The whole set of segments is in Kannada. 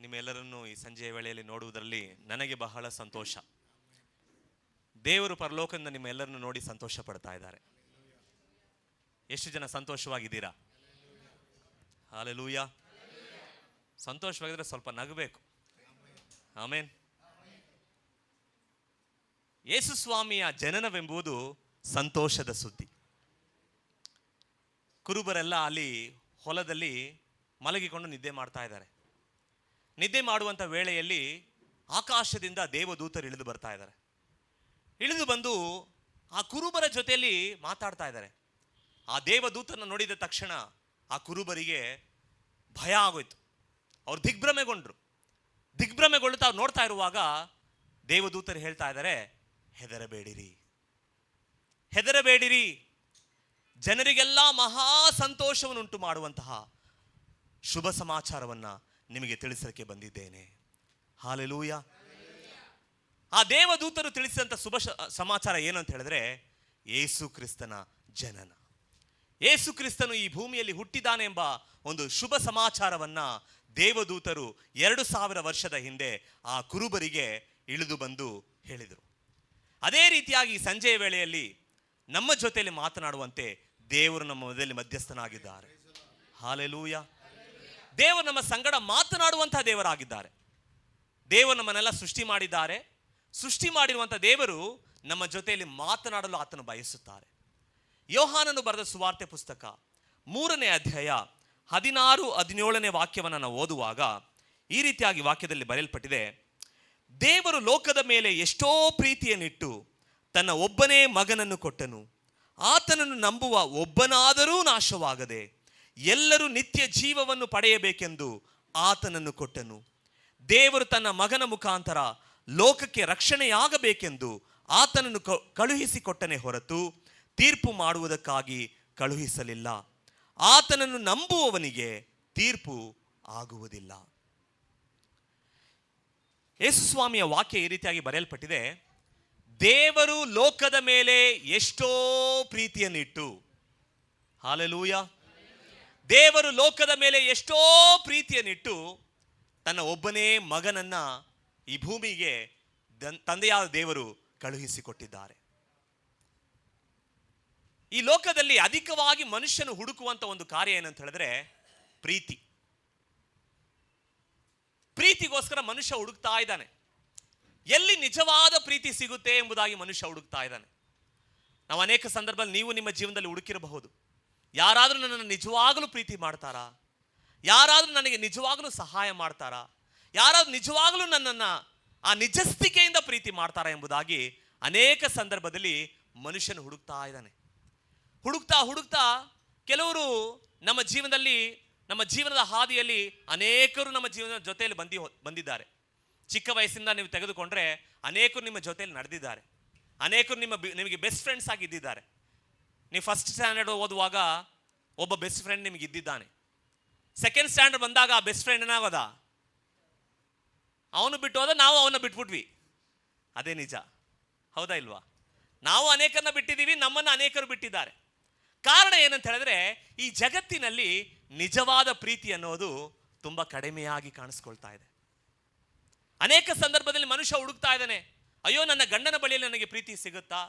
ನಿಮ್ಮೆಲ್ಲರನ್ನು ಈ ಸಂಜೆಯ ವೇಳೆಯಲ್ಲಿ ನೋಡುವುದರಲ್ಲಿ ನನಗೆ ಬಹಳ ಸಂತೋಷ. ದೇವರು ಪರಲೋಕದಿಂದ ನಿಮ್ಮೆಲ್ಲರನ್ನು ನೋಡಿ ಸಂತೋಷ ಪಡ್ತಾ ಇದ್ದಾರೆ. ಎಷ್ಟು ಜನ ಸಂತೋಷವಾಗಿದ್ದೀರಾ? ಹಲ್ಲೆಲೂಯಾ. ಸಂತೋಷವಾಗಿದ್ರೆ ಸ್ವಲ್ಪ ನಗಬೇಕು. ಆಮೆನ್. ಯೇಸು ಸ್ವಾಮಿಯ ಜನನವೆಂಬುದು ಸಂತೋಷದ ಸುದ್ದಿ. ಕುರುಬರೆಲ್ಲ ಅಲ್ಲಿ ಹೊಲದಲ್ಲಿ ಮಲಗಿಕೊಂಡು ನಿದ್ದೆ ಮಾಡ್ತಾ ಇದ್ದಾರೆ. ನಿದ್ದೆ ಮಾಡುವಂಥ ವೇಳೆಯಲ್ಲಿ ಆಕಾಶದಿಂದ ದೇವದೂತರು ಇಳಿದು ಬರ್ತಾ ಇದ್ದಾರೆ. ಇಳಿದು ಬಂದು ಆ ಕುರುಬರ ಜೊತೆಯಲ್ಲಿ ಮಾತಾಡ್ತಾ ಇದ್ದಾರೆ. ಆ ದೇವದೂತರನ್ನು ನೋಡಿದ ತಕ್ಷಣ ಆ ಕುರುಬರಿಗೆ ಭಯ ಆಗೋಯ್ತು. ಅವ್ರು ದಿಗ್ಭ್ರಮೆಗೊಳ್ಳುತ್ತಾ ಅವ್ರು ನೋಡ್ತಾ ಇರುವಾಗ ದೇವದೂತರು ಹೇಳ್ತಾ ಇದ್ದಾರೆ, ಹೆದರಬೇಡಿರಿ, ಹೆದರಬೇಡಿರಿ, ಜನರಿಗೆಲ್ಲ ಮಹಾ ಸಂತೋಷವನ್ನುಂಟು ಮಾಡುವಂತಹ ಶುಭ ಸಮಾಚಾರವನ್ನ ನಿಮಗೆ ತಿಳಿಸಲಿಕ್ಕೆ ಬಂದಿದ್ದೇನೆ. ಹಲ್ಲೆಲೂಯಾ. ಆ ದೇವದೂತರು ತಿಳಿಸಿದಂಥ ಶುಭ ಸಮಾಚಾರ ಏನು ಅಂತ ಹೇಳಿದ್ರೆ, ಯೇಸು ಕ್ರಿಸ್ತನ ಜನನ. ಯೇಸು ಕ್ರಿಸ್ತನು ಈ ಭೂಮಿಯಲ್ಲಿ ಹುಟ್ಟಿದ್ದಾನೆ ಎಂಬ ಒಂದು ಶುಭ ಸಮಾಚಾರವನ್ನ ದೇವದೂತರು 2000 ವರ್ಷದ ಹಿಂದೆ ಆ ಕುರುಬರಿಗೆ ಇಳಿದು ಬಂದು ಹೇಳಿದರು. ಅದೇ ರೀತಿಯಾಗಿ ಸಂಜೆಯ ವೇಳೆಯಲ್ಲಿ ನಮ್ಮ ಜೊತೆಯಲ್ಲಿ ಮಾತನಾಡುವಂತೆ ದೇವರು ನಮ್ಮ ಮಧ್ಯದಲ್ಲಿ ಮಧ್ಯಸ್ಥನಾಗಿದ್ದಾರೆ. ಹಲ್ಲೆಲೂಯಾ. ದೇವರು ನಮ್ಮ ಸಂಗಡ ಮಾತನಾಡುವಂತಹ ದೇವರಾಗಿದ್ದಾರೆ. ದೇವರು ನಮ್ಮನ್ನೆಲ್ಲ ಸೃಷ್ಟಿ ಮಾಡಿದ್ದಾರೆ. ಸೃಷ್ಟಿ ಮಾಡಿರುವಂಥ ದೇವರು ನಮ್ಮ ಜೊತೆಯಲ್ಲಿ ಮಾತನಾಡಲು ಆತನು ಬಯಸುತ್ತಾರೆ. ಯೋಹಾನನು ಬರೆದ ಸುವಾರ್ತೆ ಪುಸ್ತಕ 3ನೇ ಅಧ್ಯಾಯ 16-17 ವಾಕ್ಯವನ್ನು ನಾವು ಓದುವಾಗ ಈ ರೀತಿಯಾಗಿ ವಾಕ್ಯದಲ್ಲಿ ಬರೆಯಲ್ಪಟ್ಟಿದೆ, ದೇವರು ಲೋಕದ ಮೇಲೆ ಎಷ್ಟೋ ಪ್ರೀತಿಯನ್ನಿಟ್ಟು ತನ್ನ ಒಬ್ಬನೇ ಮಗನನ್ನು ಕೊಟ್ಟನು. ಆತನನ್ನು ನಂಬುವ ಒಬ್ಬನಾದರೂ ನಾಶವಾಗದೆ ಎಲ್ಲರೂ ನಿತ್ಯ ಜೀವವನ್ನು ಪಡೆಯಬೇಕೆಂದು ಆತನನ್ನು ಕೊಟ್ಟನು. ದೇವರು ತನ್ನ ಮಗನ ಮುಖಾಂತರ ಲೋಕಕ್ಕೆ ರಕ್ಷಣೆಯಾಗಬೇಕೆಂದು ಆತನನ್ನು ಕಳುಹಿಸಿಕೊಟ್ಟನೆ ಹೊರತು ತೀರ್ಪು ಮಾಡುವುದಕ್ಕಾಗಿ ಕಳುಹಿಸಲಿಲ್ಲ. ಆತನನ್ನು ನಂಬುವವನಿಗೆ ತೀರ್ಪು ಆಗುವುದಿಲ್ಲ. ಯೇಸು ಸ್ವಾಮಿಯ ವಾಕ್ಯ ಈ ರೀತಿಯಾಗಿ ಬರೆಯಲ್ಪಟ್ಟಿದೆ, ದೇವರು ಲೋಕದ ಮೇಲೆ ಎಷ್ಟೋ ಪ್ರೀತಿಯನ್ನಿಟ್ಟು. ಹಲ್ಲೆಲೂಯಾ. ದೇವರು ಲೋಕದ ಮೇಲೆ ಎಷ್ಟೋ ಪ್ರೀತಿಯನ್ನಿಟ್ಟು ತನ್ನ ಒಬ್ಬನೇ ಮಗನನ್ನ ಈ ಭೂಮಿಗೆ ತಂದೆಯಾದ ದೇವರು ಕಳುಹಿಸಿಕೊಟ್ಟಿದ್ದಾರೆ. ಈ ಲೋಕದಲ್ಲಿ ಅಧಿಕವಾಗಿ ಮನುಷ್ಯನು ಹುಡುಕುವಂತ ಒಂದು ಕಾರ್ಯ ಏನಂತ ಹೇಳಿದ್ರೆ ಪ್ರೀತಿ. ಪ್ರೀತಿಗೋಸ್ಕರ ಮನುಷ್ಯ ಹುಡುಕ್ತಾ ಇದ್ದಾನೆ. ಎಲ್ಲಿ ನಿಜವಾದ ಪ್ರೀತಿ ಸಿಗುತ್ತೆ ಎಂಬುದಾಗಿ ಮನುಷ್ಯ ಹುಡುಕ್ತಾ ಇದ್ದಾನೆ. ನಾವು ಅನೇಕ ಸಂದರ್ಭದಲ್ಲಿ ನೀವು ನಿಮ್ಮ ಜೀವನದಲ್ಲಿ ಹುಡುಕಿರಬಹುದು, ಯಾರಾದರೂ ನನ್ನನ್ನು ನಿಜವಾಗಲೂ ಪ್ರೀತಿ ಮಾಡ್ತಾರಾ, ಯಾರಾದರೂ ನನಗೆ ನಿಜವಾಗಲೂ ಸಹಾಯ ಮಾಡ್ತಾರಾ, ಯಾರಾದರೂ ನಿಜವಾಗಲೂ ನನ್ನನ್ನು ಆ ನಿಜಸ್ಥಿಕೆಯಿಂದ ಪ್ರೀತಿ ಮಾಡ್ತಾರಾ ಎಂಬುದಾಗಿ ಅನೇಕ ಸಂದರ್ಭದಲ್ಲಿ ಮನುಷ್ಯನು ಹುಡುಕ್ತಾ ಇದ್ದಾನೆ. ಹುಡುಕ್ತಾ ಕೆಲವರು ನಮ್ಮ ಜೀವನದಲ್ಲಿ, ನಮ್ಮ ಜೀವನದ ಹಾದಿಯಲ್ಲಿ ಅನೇಕರು ನಮ್ಮ ಜೀವನದ ಜೊತೆಯಲ್ಲಿ ಬಂದಿದ್ದಾರೆ. ಚಿಕ್ಕ ವಯಸ್ಸಿಂದ ನೀವು ತೆಗೆದುಕೊಂಡ್ರೆ ಅನೇಕರು ನಿಮ್ಮ ಜೊತೆಯಲ್ಲಿ ನಡೆದಿದ್ದಾರೆ. ಅನೇಕರು ನಿಮಗೆ ಬೆಸ್ಟ್ ಫ್ರೆಂಡ್ಸ್ ಆಗಿದ್ದಿದ್ದಾರೆ. ನೀವು ಫಸ್ಟ್ ಸ್ಟ್ಯಾಂಡರ್ಡ್ ಓದುವಾಗ ಒಬ್ಬ ಬೆಸ್ಟ್ ಫ್ರೆಂಡ್ ನಿಮಗೆ ಇದ್ದಿದ್ದಾನೆ. ಸೆಕೆಂಡ್ ಸ್ಟ್ಯಾಂಡರ್ಡ್ ಬಂದಾಗ ಆ ಬೆಸ್ಟ್ ಫ್ರೆಂಡ್ ಏನಾಗೋದ, ಅವನು ಬಿಟ್ಟು ಹೋದ, ನಾವು ಅವನ್ನ ಬಿಟ್ಬಿಟ್ವಿ. ಅದೇ ನಿಜ, ಹೌದಾ ಇಲ್ವಾ? ನಾವು ಅನೇಕರನ್ನ ಬಿಟ್ಟಿದ್ದೀವಿ, ನಮ್ಮನ್ನು ಅನೇಕರು ಬಿಟ್ಟಿದ್ದಾರೆ. ಕಾರಣ ಏನಂತ ಹೇಳಿದ್ರೆ ಈ ಜಗತ್ತಿನಲ್ಲಿ ನಿಜವಾದ ಪ್ರೀತಿ ಅನ್ನೋದು ತುಂಬ ಕಡಿಮೆಯಾಗಿ ಕಾಣಿಸ್ಕೊಳ್ತಾ ಇದೆ. ಅನೇಕ ಸಂದರ್ಭದಲ್ಲಿ ಮನುಷ್ಯ ಹುಡುಕ್ತಾ ಇದ್ದಾನೆ, ಅಯ್ಯೋ ನನ್ನ ಗಂಡನ ಬಳಿಯಲ್ಲಿ ನನಗೆ ಪ್ರೀತಿ ಸಿಗುತ್ತಾ,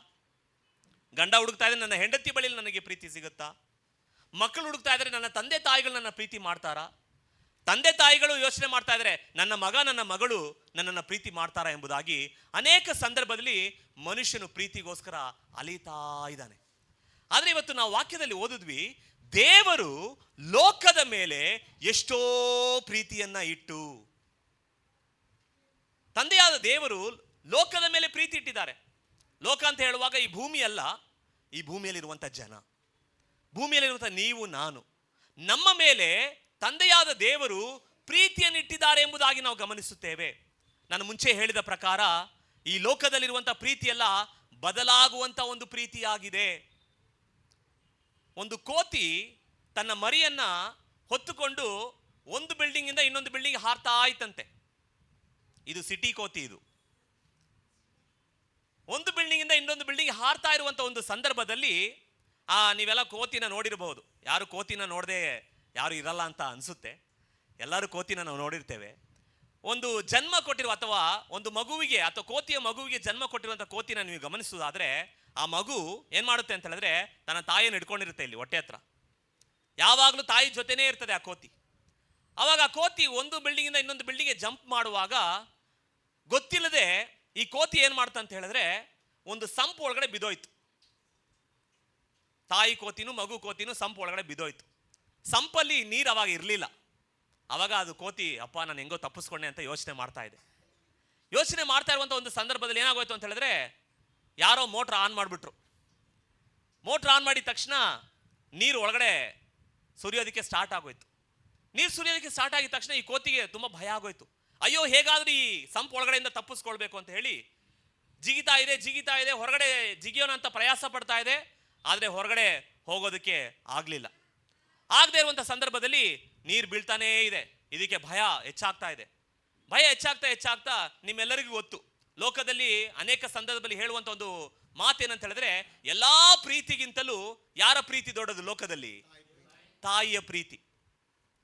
ಗಂಡ ಹುಡುಕ್ತಾ ಇದ್ದಾನೆ ನನ್ನ ಹೆಂಡತಿ ಬಳಿಯಲ್ಲಿ ನನಗೆ ಪ್ರೀತಿ ಸಿಗುತ್ತಾ, ಮಕ್ಕಳು ಹುಡುಕ್ತಾ ಇದ್ದಾರೆ ನನ್ನ ತಂದೆ ತಾಯಿಗಳು ನನ್ನ ಪ್ರೀತಿ ಮಾಡ್ತಾರಾ, ತಂದೆ ತಾಯಿಗಳು ಯೋಚನೆ ಮಾಡ್ತಾ ಇದ್ದಾರೆ ನನ್ನ ಮಗ ನನ್ನ ಮಗಳು ನನ್ನನ್ನು ಪ್ರೀತಿ ಮಾಡ್ತಾರಾ ಎಂಬುದಾಗಿ ಅನೇಕ ಸಂದರ್ಭದಲ್ಲಿ ಮನುಷ್ಯನು ಪ್ರೀತಿಗೋಸ್ಕರ ಅಲೀತಾ ಇದ್ದಾನೆ. ಆದರೆ ಇವತ್ತು ನಾವು ವಾಕ್ಯದಲ್ಲಿ ಓದಿದ್ವಿ, ದೇವರು ಲೋಕದ ಮೇಲೆ ಎಷ್ಟೋ ಪ್ರೀತಿಯನ್ನ ಇಟ್ಟು. ತಂದೆಯಾದ ದೇವರು ಲೋಕದ ಮೇಲೆ ಪ್ರೀತಿ ಇಟ್ಟಿದ್ದಾರೆ. ಲೋಕ ಅಂತ ಹೇಳುವಾಗ ಈ ಭೂಮಿ ಅಲ್ಲ, ಈ ಭೂಮಿಯಲ್ಲಿರುವಂಥ ಜನ, ಭೂಮಿಯಲ್ಲಿರುವಂಥ ನೀವು ನಾನು, ನಮ್ಮ ಮೇಲೆ ತಂದೆಯಾದ ದೇವರು ಪ್ರೀತಿಯನ್ನಿಟ್ಟಿದ್ದಾರೆ ಎಂಬುದಾಗಿ ನಾವು ಗಮನಿಸುತ್ತೇವೆ. ನಾನು ಮುಂಚೆ ಹೇಳಿದ ಪ್ರಕಾರ ಈ ಲೋಕದಲ್ಲಿರುವಂಥ ಪ್ರೀತಿಯೆಲ್ಲ ಬದಲಾಗುವಂಥ ಒಂದು ಪ್ರೀತಿಯಾಗಿದೆ. ಒಂದು ಕೋತಿ ತನ್ನ ಮರಿಯನ್ನ ಹೊತ್ತುಕೊಂಡು ಒಂದು ಬಿಲ್ಡಿಂಗ್ ಇಂದ ಇನ್ನೊಂದು ಬಿಲ್ಡಿಂಗ್ ಹಾರ್ತಾ ಆಯ್ತಂತೆ. ಇದು ಸಿಟಿ ಕೋತಿ. ಇದು ಒಂದು ಬಿಲ್ಡಿಂಗ್ ಇಂದ ಇನ್ನೊಂದು ಬಿಲ್ಡಿಂಗ್ ಹಾರ್ತಾ ಇರುವಂತ ಒಂದು ಸಂದರ್ಭದಲ್ಲಿ ನೀವೆಲ್ಲ ಕೋತಿನ ನೋಡಿರಬಹುದು. ಯಾರು ಕೋತಿನ ನೋಡದೆ ಯಾರು ಇರಲ್ಲ ಅಂತ ಅನ್ಸುತ್ತೆ. ಎಲ್ಲರೂ ಕೋತಿನ ನಾವು ನೋಡಿರ್ತೇವೆ. ಒಂದು ಜನ್ಮ ಕೊಟ್ಟಿರುವ ಅಥವಾ ಒಂದು ಮಗುವಿಗೆ ಅಥವಾ ಕೋತಿಯ ಮಗುವಿಗೆ ಜನ್ಮ ಕೊಟ್ಟಿರುವಂಥ ಕೋತಿನ ನೀವು ಗಮನಿಸುವುದಾದ್ರೆ, ಆ ಮಗು ಏನು ಮಾಡುತ್ತೆ ಅಂತ ಹೇಳಿದ್ರೆ ತನ್ನ ತಾಯಿಯನ್ನು ಹಿಡ್ಕೊಂಡಿರುತ್ತೆ ಇಲ್ಲಿ ಹೊಟ್ಟೆ ಹತ್ರ. ಯಾವಾಗಲೂ ತಾಯಿ ಜೊತೆನೇ ಇರ್ತದೆ ಆ ಕೋತಿ. ಅವಾಗ ಆ ಕೋತಿ ಒಂದು ಬಿಲ್ಡಿಂಗಿಂದ ಇನ್ನೊಂದು ಬಿಲ್ಡಿಂಗ್ಗೆ ಜಂಪ್ ಮಾಡುವಾಗ ಗೊತ್ತಿಲ್ಲದೆ ಈ ಕೋತಿ ಏನು ಮಾಡ್ತಾ ಅಂತ ಹೇಳಿದ್ರೆ ಒಂದು ಸಂಪ್ ಒಳಗಡೆ ಬಿದ್ದೋಯ್ತು. ತಾಯಿ ಕೋತಿನೂ ಮಗು ಕೋತಿನೂ ಸಂಪ್ ಒಳಗಡೆ ಬಿದ್ದೋಯ್ತು. ಸಂಪಲ್ಲಿ ನೀರು ಅವಾಗ ಇರಲಿಲ್ಲ. ಅವಾಗ ಅದು ಕೋತಿ ಅಪ್ಪ ನಾನು ಹೆಂಗೋ ತಪ್ಪಿಸ್ಕೊಂಡೆ ಅಂತ ಯೋಚನೆ ಮಾಡ್ತಾ ಇರುವಂಥ ಒಂದು ಸಂದರ್ಭದಲ್ಲಿ ಏನಾಗೋಯ್ತು ಅಂತ ಹೇಳಿದ್ರೆ ಯಾರೋ ಮೋಟ್ರ್ ಆನ್ ಮಾಡಿಬಿಟ್ರು. ಮೋಟ್ರ್ ಆನ್ ಮಾಡಿದ ತಕ್ಷಣ ನೀರು ಒಳಗಡೆ ಸುರಿಯೋದಕ್ಕೆ ಸ್ಟಾರ್ಟ್ ಆಗೋಯ್ತು. ನೀರು ಸುರಿಯೋದಕ್ಕೆ ಸ್ಟಾರ್ಟ್ ಆಗಿದ ತಕ್ಷಣ ಈ ಕೋತಿಗೆ ತುಂಬ ಭಯ ಆಗೋಯ್ತು. ಅಯ್ಯೋ ಹೇಗಾದ್ರೂ ಈ ಸಂಪ್ ಒಳಗಡೆಯಿಂದ ತಪ್ಪಿಸ್ಕೊಳ್ಬೇಕು ಅಂತ ಹೇಳಿ ಜಿಗಿತಾ ಇದೆ, ಹೊರಗಡೆ ಜಿಗಿಯೋಣ ಅಂತ ಪ್ರಯಾಸ ಪಡ್ತಾ ಇದೆ. ಆದರೆ ಹೊರಗಡೆ ಹೋಗೋದಕ್ಕೆ ಆಗಲಿಲ್ಲ. ಆಗದೆ ಇರುವಂಥ ಸಂದರ್ಭದಲ್ಲಿ ನೀರು ಬೀಳ್ತಾನೇ ಇದೆ. ಇದಕ್ಕೆ ಭಯ ಹೆಚ್ಚಾಗ್ತಾ ಇದೆ. ಭಯ ಹೆಚ್ಚಾಗ್ತಾ ನಿಮ್ಮೆಲ್ಲರಿಗೂ ಗೊತ್ತು, ಲೋಕದಲ್ಲಿ ಅನೇಕ ಸಂದರ್ಭದಲ್ಲಿ ಹೇಳುವಂಥ ಒಂದು ಮಾತೇನಂತ ಹೇಳಿದ್ರೆ, ಎಲ್ಲಾ ಪ್ರೀತಿಗಿಂತಲೂ ಯಾರ ಪ್ರೀತಿ ದೊಡ್ಡದು ಲೋಕದಲ್ಲಿ? ತಾಯಿಯ ಪ್ರೀತಿ.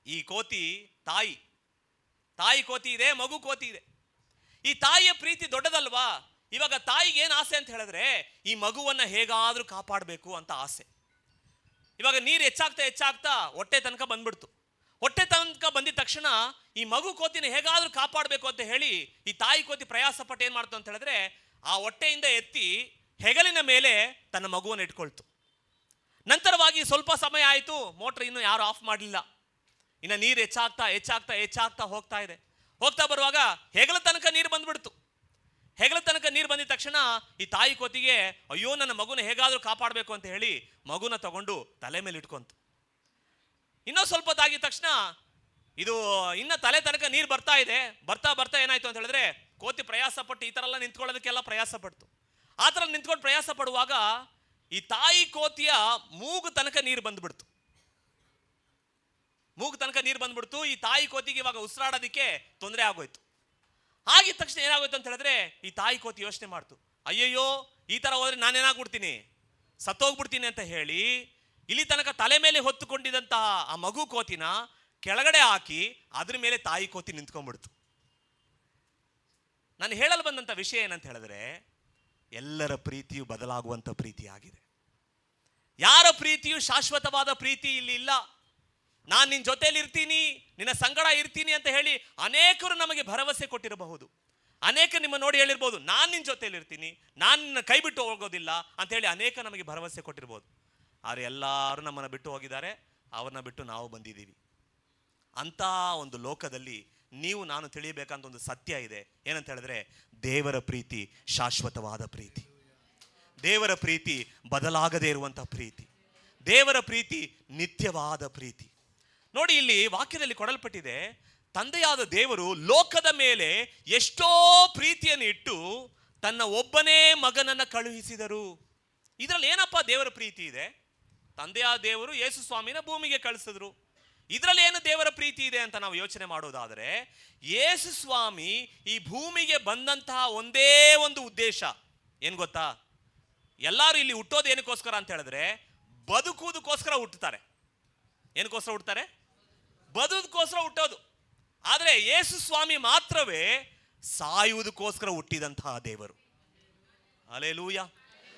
ಈ ಕೋತಿ ತಾಯಿ ಕೋತಿ ಇದೆ, ಮಗು ಕೋತಿ ಇದೆ. ಈ ತಾಯಿಯ ಪ್ರೀತಿ ದೊಡ್ಡದಲ್ವಾ? ಇವಾಗ ತಾಯಿಗೆ ಏನು ಆಸೆ ಅಂತ ಹೇಳಿದ್ರೆ ಈ ಮಗುವನ್ನ ಹೇಗಾದ್ರೂ ಕಾಪಾಡಬೇಕು ಅಂತ ಆಸೆ. ಇವಾಗ ನೀರು ಹೆಚ್ಚಾಗ್ತಾ ಹೊಟ್ಟೆ ತನಕ ಬಂದ್ಬಿಡ್ತು. ಹೊಟ್ಟೆ ತನಕ ಬಂದಿದ ತಕ್ಷಣ ಈ ಮಗು ಕೋತಿನ ಹೇಗಾದ್ರೂ ಕಾಪಾಡಬೇಕು ಅಂತ ಹೇಳಿ ಈ ತಾಯಿ ಕೋತಿ ಪ್ರಯಾಸ ಪಟ್ಟು ಏನು ಮಾಡ್ತು ಅಂತ ಹೇಳಿದ್ರೆ ಆ ಹೊಟ್ಟೆಯಿಂದ ಎತ್ತಿ ಹೆಗಲಿನ ಮೇಲೆ ತನ್ನ ಮಗುವನ್ನು ಇಟ್ಕೊಳ್ತು. ನಂತರವಾಗಿ ಸ್ವಲ್ಪ ಸಮಯ ಆಯಿತು, ಮೋಟ್ರ್ ಇನ್ನೂ ಯಾರು ಆಫ್ ಮಾಡಲಿಲ್ಲ. ಇನ್ನು ನೀರು ಹೆಚ್ಚಾಗ್ತಾ ಹೋಗ್ತಾ ಇದೆ. ಹೋಗ್ತಾ ಬರುವಾಗ ಹೆಗಲ ತನಕ ನೀರು ಬಂದ್ಬಿಡ್ತು. ಹೆಗಲ ತನಕ ನೀರು ಬಂದಿದ ತಕ್ಷಣ ಈ ತಾಯಿ ಕೋತಿಗೆ ಅಯ್ಯೋ ನನ್ನ ಮಗುನ ಹೇಗಾದ್ರೂ ಕಾಪಾಡಬೇಕು ಅಂತ ಹೇಳಿ ಮಗುನ ತಗೊಂಡು ತಲೆ ಮೇಲೆ ಇಟ್ಕೊಂತು. ಇನ್ನೂ ಸ್ವಲ್ಪ ತಾಗಿದ ತಕ್ಷಣ ಇದು ಇನ್ನ ತಲೆ ತನಕ ನೀರು ಬರ್ತಾ ಇದೆ. ಬರ್ತಾ ಏನಾಯ್ತು ಅಂತ ಹೇಳಿದ್ರೆ ಕೋತಿ ಪ್ರಯಾಸ ಪಟ್ಟು ಈ ಥರ ಎಲ್ಲ ನಿಂತ್ಕೊಳ್ಳೋದಕ್ಕೆಲ್ಲ ಪ್ರಯಾಸ ಪಡ್ತು. ಆ ಥರ ನಿಂತ್ಕೊಂಡು ಪ್ರಯಾಸ ಪಡುವಾಗ ಈ ತಾಯಿ ಕೋತಿಯ ಮೂಗು ತನಕ ನೀರು ಬಂದ್ಬಿಡ್ತು. ಈ ತಾಯಿ ಕೋತಿಗೆ ಇವಾಗ ಉಸಿರಾಡೋದಕ್ಕೆ ತೊಂದರೆ ಆಗೋಯ್ತು. ಆಗಿದ ತಕ್ಷಣ ಏನಾಗೋಯ್ತು ಅಂತ ಹೇಳಿದ್ರೆ ಈ ತಾಯಿ ಕೋತಿ ಯೋಚನೆ ಮಾಡ್ತು, ಅಯ್ಯಯ್ಯೋ ಈ ಥರ ಹೋದ್ರೆ ನಾನೇನಾಗ್ಬಿಡ್ತೀನಿ, ಸತ್ತೋಗ್ಬಿಡ್ತೀನಿ ಅಂತ ಹೇಳಿ ಇಲ್ಲಿ ತನಕ ತಲೆ ಮೇಲೆ ಹೊತ್ತುಕೊಂಡಿದ್ದಂತಹ ಆ ಮಗು ಕೋತಿನ ಕೆಳಗಡೆ ಹಾಕಿ ಅದ್ರ ಮೇಲೆ ತಾಯಿ ಕೋತಿ ನಿಂತ್ಕೊಂಡ್ಬಿಡ್ತು. ನಾನು ಹೇಳಲು ಬಂದಂಥ ವಿಷಯ ಏನಂತ ಹೇಳಿದ್ರೆ, ಎಲ್ಲರ ಪ್ರೀತಿಯು ಬದಲಾಗುವಂಥ ಪ್ರೀತಿ ಆಗಿದೆ. ಯಾರ ಪ್ರೀತಿಯು ಶಾಶ್ವತವಾದ ಪ್ರೀತಿ ಇಲ್ಲಿ ಇಲ್ಲ. ನಾನು ನಿನ್ನ ಜೊತೆಯಲ್ಲಿ ಇರ್ತೀನಿ, ನಿನ್ನ ಸಂಗಡ ಇರ್ತೀನಿ ಅಂತ ಹೇಳಿ ಅನೇಕರು ನಮಗೆ ಭರವಸೆ ಕೊಟ್ಟಿರಬಹುದು. ಅನೇಕ ನಿಮ್ಮ ನೋಡಿ ಹೇಳಿರ್ಬೋದು, ನಾನು ನಿನ್ನ ಜೊತೆಯಲ್ಲಿ ಇರ್ತೀನಿ, ನಾನು ನಿನ್ನ ಕೈ ಬಿಟ್ಟು ಹೋಗೋದಿಲ್ಲ ಅಂತ ಹೇಳಿ ಅನೇಕ ನಮಗೆ ಭರವಸೆ ಕೊಟ್ಟಿರ್ಬೋದು. ಆದರೆ ಎಲ್ಲರೂ ನಮ್ಮನ್ನು ಬಿಟ್ಟು ಹೋಗಿದ್ದಾರೆ, ಅವ್ರನ್ನ ಬಿಟ್ಟು ನಾವು ಬಂದಿದ್ದೀವಿ. ಅಂಥ ಒಂದು ಲೋಕದಲ್ಲಿ ನೀವು ನಾನು ತಿಳಿಯಬೇಕಂತ ಒಂದು ಸತ್ಯ ಇದೆ. ಏನಂತ ಹೇಳಿದ್ರೆ, ದೇವರ ಪ್ರೀತಿ ಶಾಶ್ವತವಾದ ಪ್ರೀತಿ, ದೇವರ ಪ್ರೀತಿ ಬದಲಾಗದೇ ಇರುವಂಥ ಪ್ರೀತಿ, ದೇವರ ಪ್ರೀತಿ ನಿತ್ಯವಾದ ಪ್ರೀತಿ. ನೋಡಿ, ಇಲ್ಲಿ ವಾಕ್ಯದಲ್ಲಿ ಕೊಡಲ್ಪಟ್ಟಿದೆ, ತಂದೆಯಾದ ದೇವರು ಲೋಕದ ಮೇಲೆ ಎಷ್ಟೋ ಪ್ರೀತಿಯನ್ನು ಇಟ್ಟು ತನ್ನ ಒಬ್ಬನೇ ಮಗನನ್ನು ಕಳುಹಿಸಿದರು. ಇದರಲ್ಲಿ ಏನಪ್ಪ ದೇವರ ಪ್ರೀತಿ ಇದೆ? ತಂದೆಯಾದ ದೇವರು ಯೇಸು ಸ್ವಾಮಿನ ಭೂಮಿಗೆ ಕಳಿಸಿದ್ರು. ಇದರಲ್ಲಿ ಏನು ದೇವರ ಪ್ರೀತಿ ಇದೆ ಅಂತ ನಾವು ಯೋಚನೆ ಮಾಡೋದಾದರೆ, ಯೇಸು ಸ್ವಾಮಿ ಈ ಭೂಮಿಗೆ ಬಂದಂತಹ ಒಂದೇ ಒಂದು ಉದ್ದೇಶ ಏನು ಗೊತ್ತಾ? ಎಲ್ಲರೂ ಇಲ್ಲಿ ಹುಟ್ಟೋದು ಏನಕ್ಕೋಸ್ಕರ ಅಂತ ಹೇಳಿದ್ರೆ ಬದುಕುವುದಕ್ಕೋಸ್ಕರ ಹುಟ್ಟುತ್ತಾರೆ. ಏನಕ್ಕೋಸ್ಕರ ಹುಟ್ಟುತ್ತಾರೆ? ಬದುಕೋಸ್ಕರ ಹುಟ್ಟೋದು. ಆದರೆ ಯೇಸು ಸ್ವಾಮಿ ಮಾತ್ರವೇ ಸಾಯುವುದಕ್ಕೋಸ್ಕರ ಹುಟ್ಟಿದಂತಹ ದೇವರು. ಹಲ್ಲೆಲೂಯ.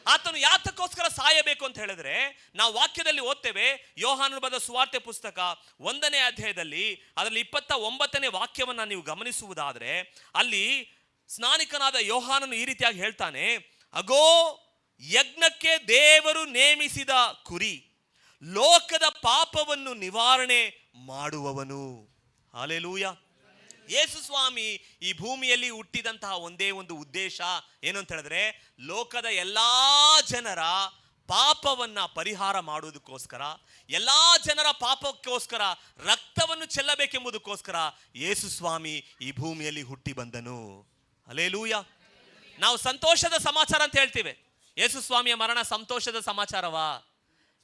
ಆತನು ಯಾತಕ್ಕೋಸ್ಕರ ಸಾಯಬೇಕು ಅಂತ ಹೇಳಿದ್ರೆ ನಾವು ವಾಕ್ಯದಲ್ಲಿ ಓದ್ತೇವೆ. ಯೋಹಾನನು ಬರೆದ ಸುವಾರ್ತೆ ಪುಸ್ತಕ 1ನೇ ಅಧ್ಯಾಯದಲ್ಲಿ ಅದರಲ್ಲಿ 29ನೇ ವಾಕ್ಯವನ್ನು ನೀವು ಗಮನಿಸುವುದಾದರೆ ಅಲ್ಲಿ ಸ್ನಾನಿಕನಾದ ಯೋಹಾನನು ಈ ರೀತಿಯಾಗಿ ಹೇಳ್ತಾನೆ, ಅಗೋ ಯಜ್ಞಕ್ಕೆ ದೇವರು ನೇಮಿಸಿದ ಕುರಿ, ಲೋಕದ ಪಾಪವನ್ನು ನಿವಾರಣೆ ಮಾಡುವವನು. ಹಲ್ಲೆಲೂಯ. ಯೇಸು ಸ್ವಾಮಿ ಈ ಭೂಮಿಯಲ್ಲಿ ಹುಟ್ಟಿದಂತಹ ಒಂದೇ ಒಂದು ಉದ್ದೇಶ ಏನು ಅಂತ ಹೇಳಿದ್ರೆ, ಲೋಕದ ಎಲ್ಲಾ ಜನರ ಪಾಪವನ್ನ ಪರಿಹಾರ ಮಾಡುವುದಕ್ಕೋಸ್ಕರ, ಎಲ್ಲಾ ಜನರ ಪಾಪಕ್ಕೋಸ್ಕರ ರಕ್ತವನ್ನು ಚೆಲ್ಲಬೇಕೆಂಬುದಕ್ಕೋಸ್ಕರ ಯೇಸು ಸ್ವಾಮಿ ಈ ಭೂಮಿಯಲ್ಲಿ ಹುಟ್ಟಿ ಬಂದನು. ಹಲ್ಲೆಲೂಯ. ನಾವು ಸಂತೋಷದ ಸಮಾಚಾರ ಅಂತ ಹೇಳ್ತೀವಿ. ಯೇಸು ಸ್ವಾಮಿಯ ಮರಣ ಸಂತೋಷದ ಸಮಾಚಾರವಾ?